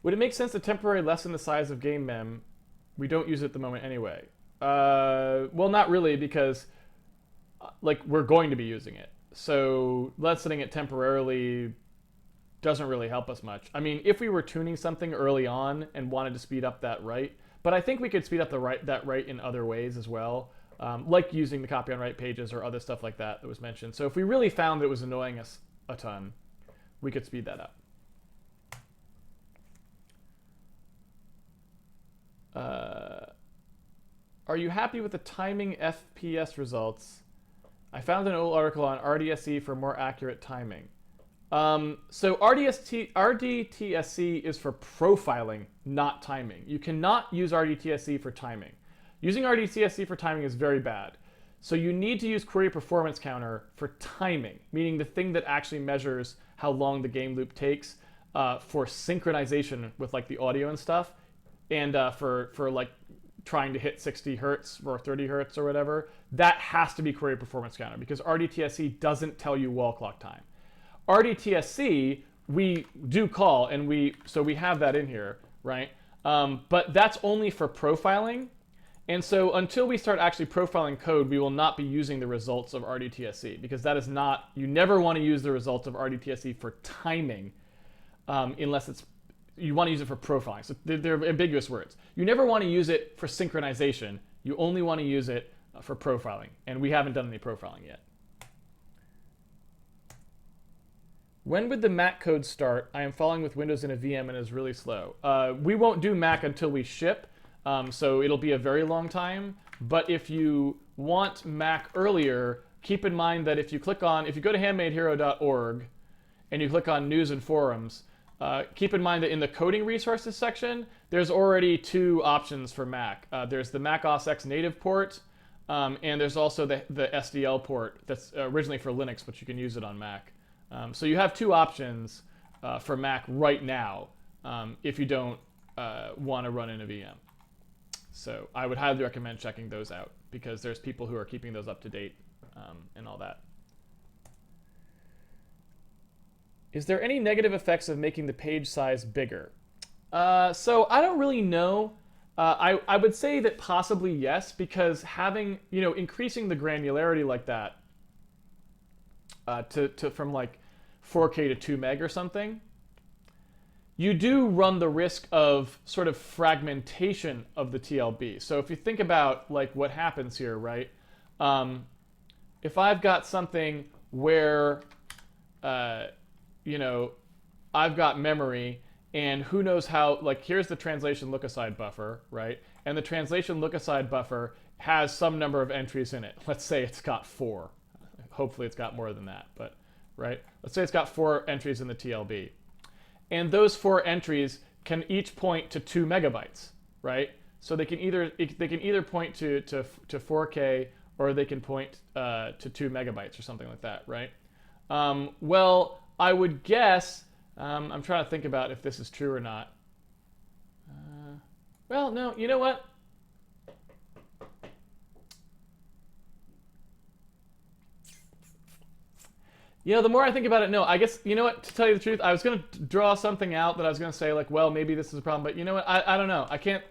Speaker 1: Would it make sense to temporarily lessen the size of game mem? We don't use it at the moment anyway. Well, not really, because like we're going to be using it. So lessening it temporarily doesn't really help us much. I mean, if we were tuning something early on and wanted to speed up that write, but I think we could speed up that write in other ways as well, like using the copy on write pages or other stuff like that was mentioned. So if we really found that it was annoying us a ton, we could speed that up. Are you happy with the timing FPS results? I found an old article on RDSE for more accurate timing. So RDTSC is for profiling, not timing. You cannot use RDTSC for timing. Using RDTSC for timing is very bad. So you need to use query performance counter for timing, meaning the thing that actually measures how long the game loop takes for synchronization with like the audio and stuff, and for like trying to hit 60 hertz or 30 hertz or whatever. That has to be query performance counter because RDTSC doesn't tell you wall clock time. RDTSC we do call, and we have that in here, right? But that's only for profiling. And so until we start actually profiling code, we will not be using the results of RDTSC because that is not, you never want to use the results of RDTSC for timing unless it's, you want to use it for profiling. So they're ambiguous words. You never want to use it for synchronization. You only want to use it for profiling. And we haven't done any profiling yet. When would the Mac code start? I am following with Windows in a VM and is really slow. We won't do Mac until we ship, so it'll be a very long time. But if you want Mac earlier, keep in mind that if you go to handmadehero.org and you click on News and Forums, keep in mind that in the coding resources section, there's already two options for Mac. There's the Mac OS X native port, and there's also the SDL port that's originally for Linux, but you can use it on Mac. So you have two options for Mac right now if you don't want to run in a VM. So I would highly recommend checking those out because there's people who are keeping those up to date and all that. Is there any negative effects of making the page size bigger? So I don't really know. I would say that possibly yes, because having, increasing the granularity like that from like 4K to 2 meg or something, you do run the risk of sort of fragmentation of the TLB. So if you think about like what happens here, right? If I've got something where I've got memory and who knows how, like here's the translation look-aside buffer, right? And the translation look-aside buffer has some number of entries in it. Let's say it's got 4. Hopefully it's got more than that, but right? Let's say it's got 4 entries in the TLB. And those 4 entries can each point to 2 megabytes, right? So they can either point to 4K or they can point to 2 megabytes or something like that, right? Well, I would guess, I'm trying to think about if this is true or not. Well, no, you know what? The more I think about it, no, I guess, you know what, to tell you the truth, I was going to draw something out that I was going to say, like, well, maybe this is a problem, but you know what, I don't know. I can't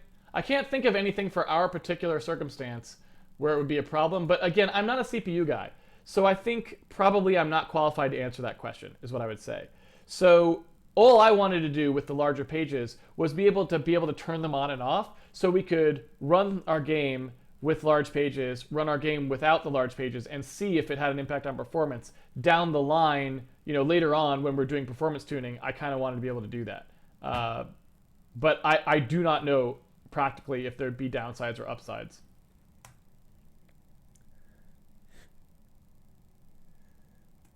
Speaker 1: think of anything for our particular circumstance where it would be a problem, but again, I'm not a CPU guy. So I think probably I'm not qualified to answer that question, is what I would say. So all I wanted to do with the larger pages was be able to turn them on and off so we could run our game with large pages, run our game without the large pages, and see if it had an impact on performance down the line. Later on when we're doing performance tuning, I kind of wanted to be able to do that. But I do not know practically if there'd be downsides or upsides.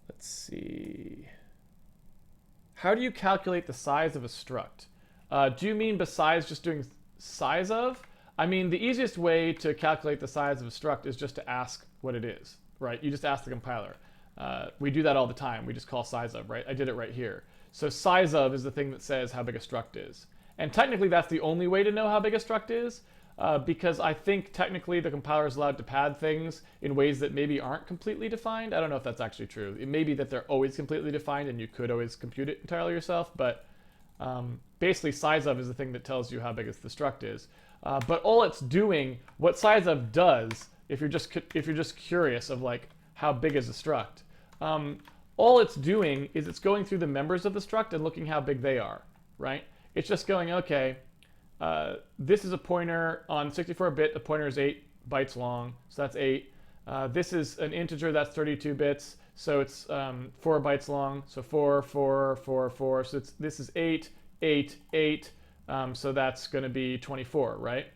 Speaker 1: Let's see. How do you calculate the size of a struct? Do you mean besides just doing size of? I mean, the easiest way to calculate the size of a struct is just to ask what it is, right? You just ask the compiler. We do that all the time. We just call size of, right? I did it right here. So size of is the thing that says how big a struct is. And technically that's the only way to know how big a struct is, because I think technically the compiler is allowed to pad things in ways that maybe aren't completely defined. I don't know if that's actually true. It may be that they're always completely defined and you could always compute it entirely yourself, but basically size of is the thing that tells you how big the struct is. But all it's doing, what size of does, if you're just curious of like how big is a struct, all it's doing is it's going through the members of the struct and looking how big they are, right? It's just going, okay, this is a pointer on 64-bit. The pointer is 8 bytes long, so that's 8. This is an integer that's 32 bits, so it's 4 bytes long. So 4, 4, 4, 4. So this is 8, 8, 8. So that's going to be 24, right?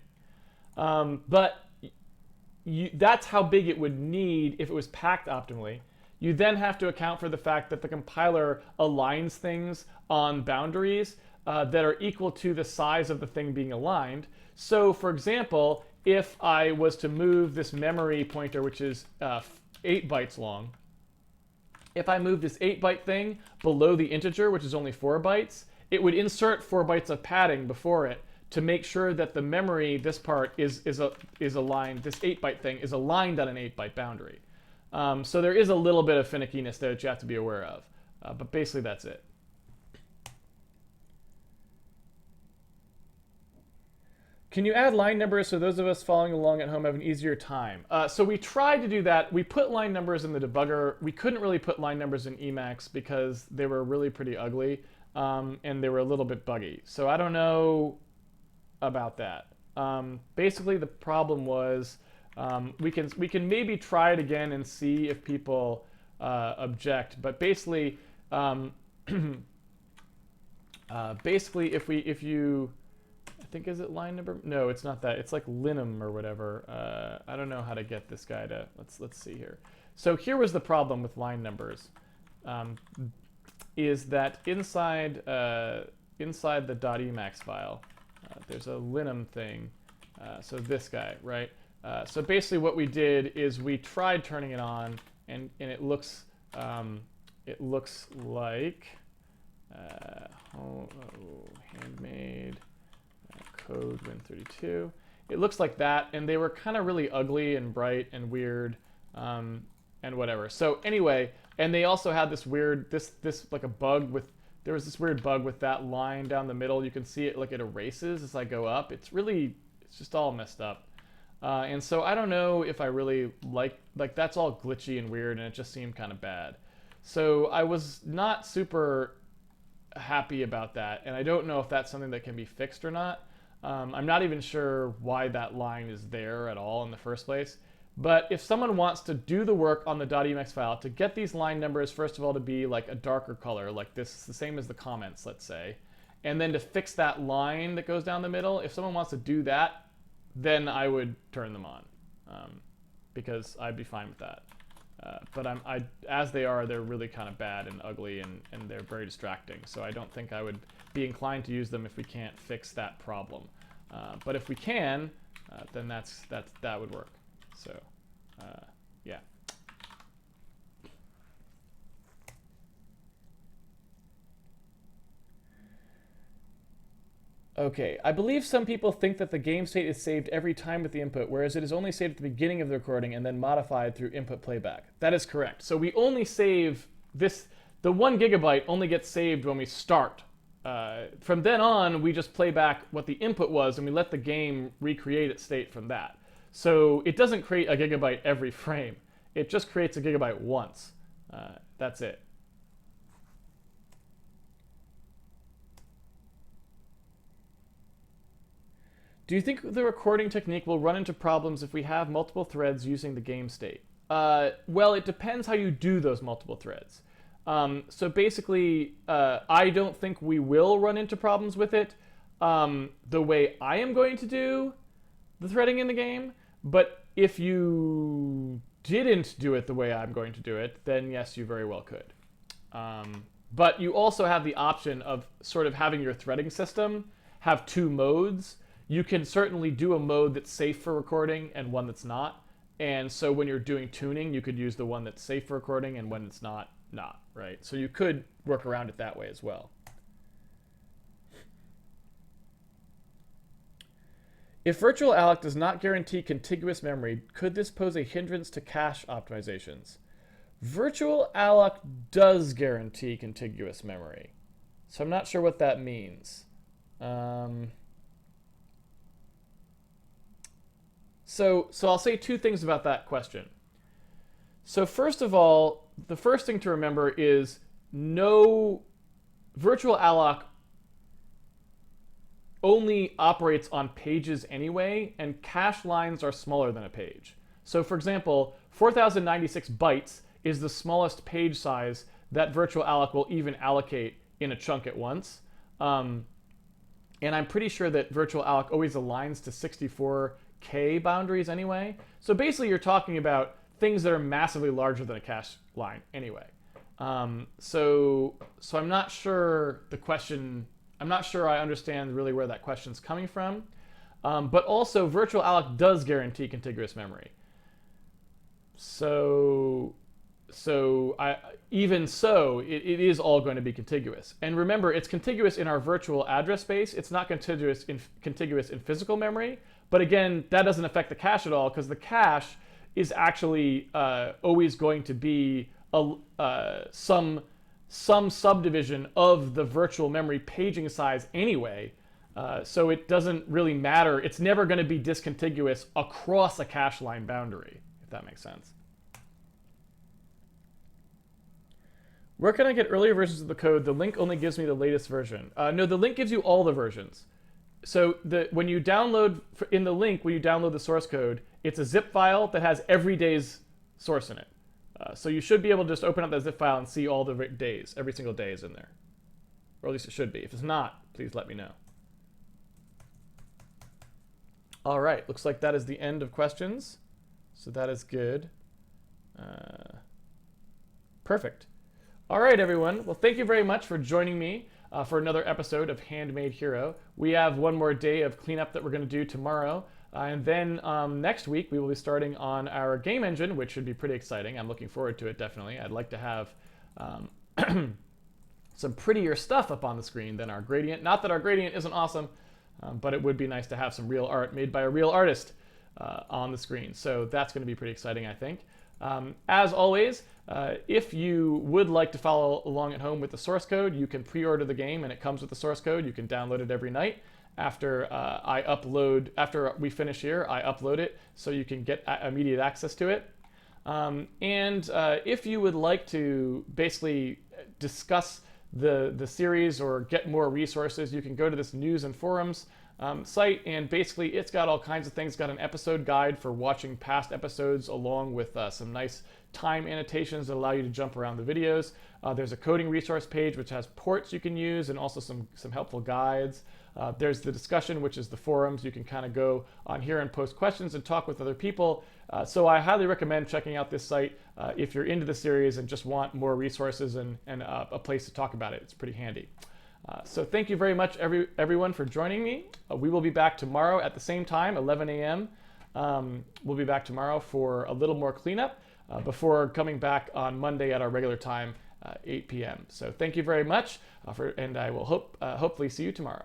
Speaker 1: But that's how big it would need if it was packed optimally. You then have to account for the fact that the compiler aligns things on boundaries that are equal to the size of the thing being aligned. So for example, if I was to move this memory pointer, which is 8 bytes long, if I move this 8-byte thing below the integer, which is only 4 bytes, it would insert 4 bytes of padding before it to make sure that the memory, this part, is aligned, this 8-byte thing is aligned on an 8-byte boundary. So there is a little bit of finickiness there that you have to be aware of. But basically that's it. Can you add line numbers so those of us following along at home have an easier time? So we tried to do that. We put line numbers in the debugger. We couldn't really put line numbers in Emacs because they were really pretty ugly, and they were a little bit buggy. So I don't know about that. Basically, the problem was we can maybe try it again and see if people object. But basically, if you I think, is it line number? No, it's not that. It's like linum or whatever. I don't know how to get this guy to, let's see here. So here was the problem with line numbers, is that inside the .emacs file, there's a linum thing. So this guy, right? So basically what we did is we tried turning it on, and it looks like Handmade. Code Win32. It looks like that, and they were kind of really ugly and bright and weird, and whatever. So anyway, and they also had this weird, this like a bug with, there was this weird bug with that line down the middle. You can see it like it erases as I go up. It's just all messed up. And so I don't know if I really like that's all glitchy and weird, and it just seemed kind of bad. So I was not super happy about that, and I don't know if that's something that can be fixed or not. I'm not even sure why that line is there at all in the first place. But if someone wants to do the work on the .emacs file to get these line numbers, first of all, to be like a darker color, like this, the same as the comments, let's say, and then to fix that line that goes down the middle, if someone wants to do that, then I would turn them on, because I'd be fine with that. But as they are, they're really kind of bad and ugly, and they're very distracting. So I don't think I would be inclined to use them if we can't fix that problem. But if we can, then that would work. So yeah. Okay, I believe some people think that the game state is saved every time with the input, whereas it is only saved at the beginning of the recording and then modified through input playback. That is correct. So we only save this, the 1 gigabyte only gets saved when we start. From then on, we just play back what the input was, and we let the game recreate its state from that. So it doesn't create a gigabyte every frame. It just creates a gigabyte once. That's it. Do you think the recording technique will run into problems if we have multiple threads using the game state? Well, it depends how you do those multiple threads. So basically, I don't think we will run into problems with it the way I am going to do the threading in the game. But if you didn't do it the way I'm going to do it, then yes, you very well could. But you also have the option of sort of having your threading system have two modes. You can certainly do a mode that's safe for recording and one that's not. And so when you're doing tuning, you could use the one that's safe for recording, and when it's not, right? So you could work around it that way as well. If virtual alloc does not guarantee contiguous memory, could this pose a hindrance to cache optimizations? Virtual alloc does guarantee contiguous memory. So I'm not sure what that means. So I'll say two things about that question. So first of all, the first thing to remember is no virtual alloc only operates on pages anyway, and cache lines are smaller than a page. So for example, 4096 bytes is the smallest page size that virtual alloc will even allocate in a chunk at once. And I'm pretty sure that virtual alloc always aligns to 64K boundaries anyway. So basically you're talking about things that are massively larger than a cache line anyway. So I'm not sure the question, I'm not sure I understand really where that question's coming from. But also virtual alloc does guarantee contiguous memory. Even so, it is all going to be contiguous. And remember, it's contiguous in our virtual address space. It's not contiguous in physical memory. But again, that doesn't affect the cache at all, because the cache is actually always going to be some subdivision of the virtual memory paging size anyway. So it doesn't really matter. It's never going to be discontiguous across a cache line boundary, if that makes sense. Where can I get earlier versions of the code? The link only gives me the latest version. No, the link gives you all the versions. So when you download, in the link, when you download the source code, it's a zip file that has every day's source in it. So you should be able to just open up that zip file and see all the days. Every single day is in there. Or at least it should be. If it's not, please let me know. All right, looks like that is the end of questions. So that is good. Perfect. All right, everyone. Well, thank you very much for joining me for another episode of Handmade Hero. We have one more day of cleanup that we're going to do tomorrow. And then next week, we will be starting on our game engine, which should be pretty exciting. I'm looking forward to it, definitely. I'd like to have some prettier stuff up on the screen than our gradient. Not that our gradient isn't awesome, but it would be nice to have some real art made by a real artist on the screen. So that's going to be pretty exciting, I think. As always, if you would like to follow along at home with the source code, you can pre-order the game and it comes with the source code. You can download it every night. After after we finish here, I upload it so you can get immediate access to it. If you would like to basically discuss the series or get more resources, you can go to this news and forums site, and basically it's got all kinds of things. It's got an episode guide for watching past episodes along with some nice time annotations that allow you to jump around the videos. There's a coding resource page which has ports you can use and also some helpful guides. There's the discussion, which is the forums. You can kind of go on here and post questions and talk with other people. So I highly recommend checking out this site if you're into the series and just want more resources and a place to talk about it. It's pretty handy. So thank you very much, everyone, for joining me. We will be back tomorrow at the same time, 11 a.m. We'll be back tomorrow for a little more cleanup before coming back on Monday at our regular time, 8 p.m. So thank you very much, and I will hopefully see you tomorrow.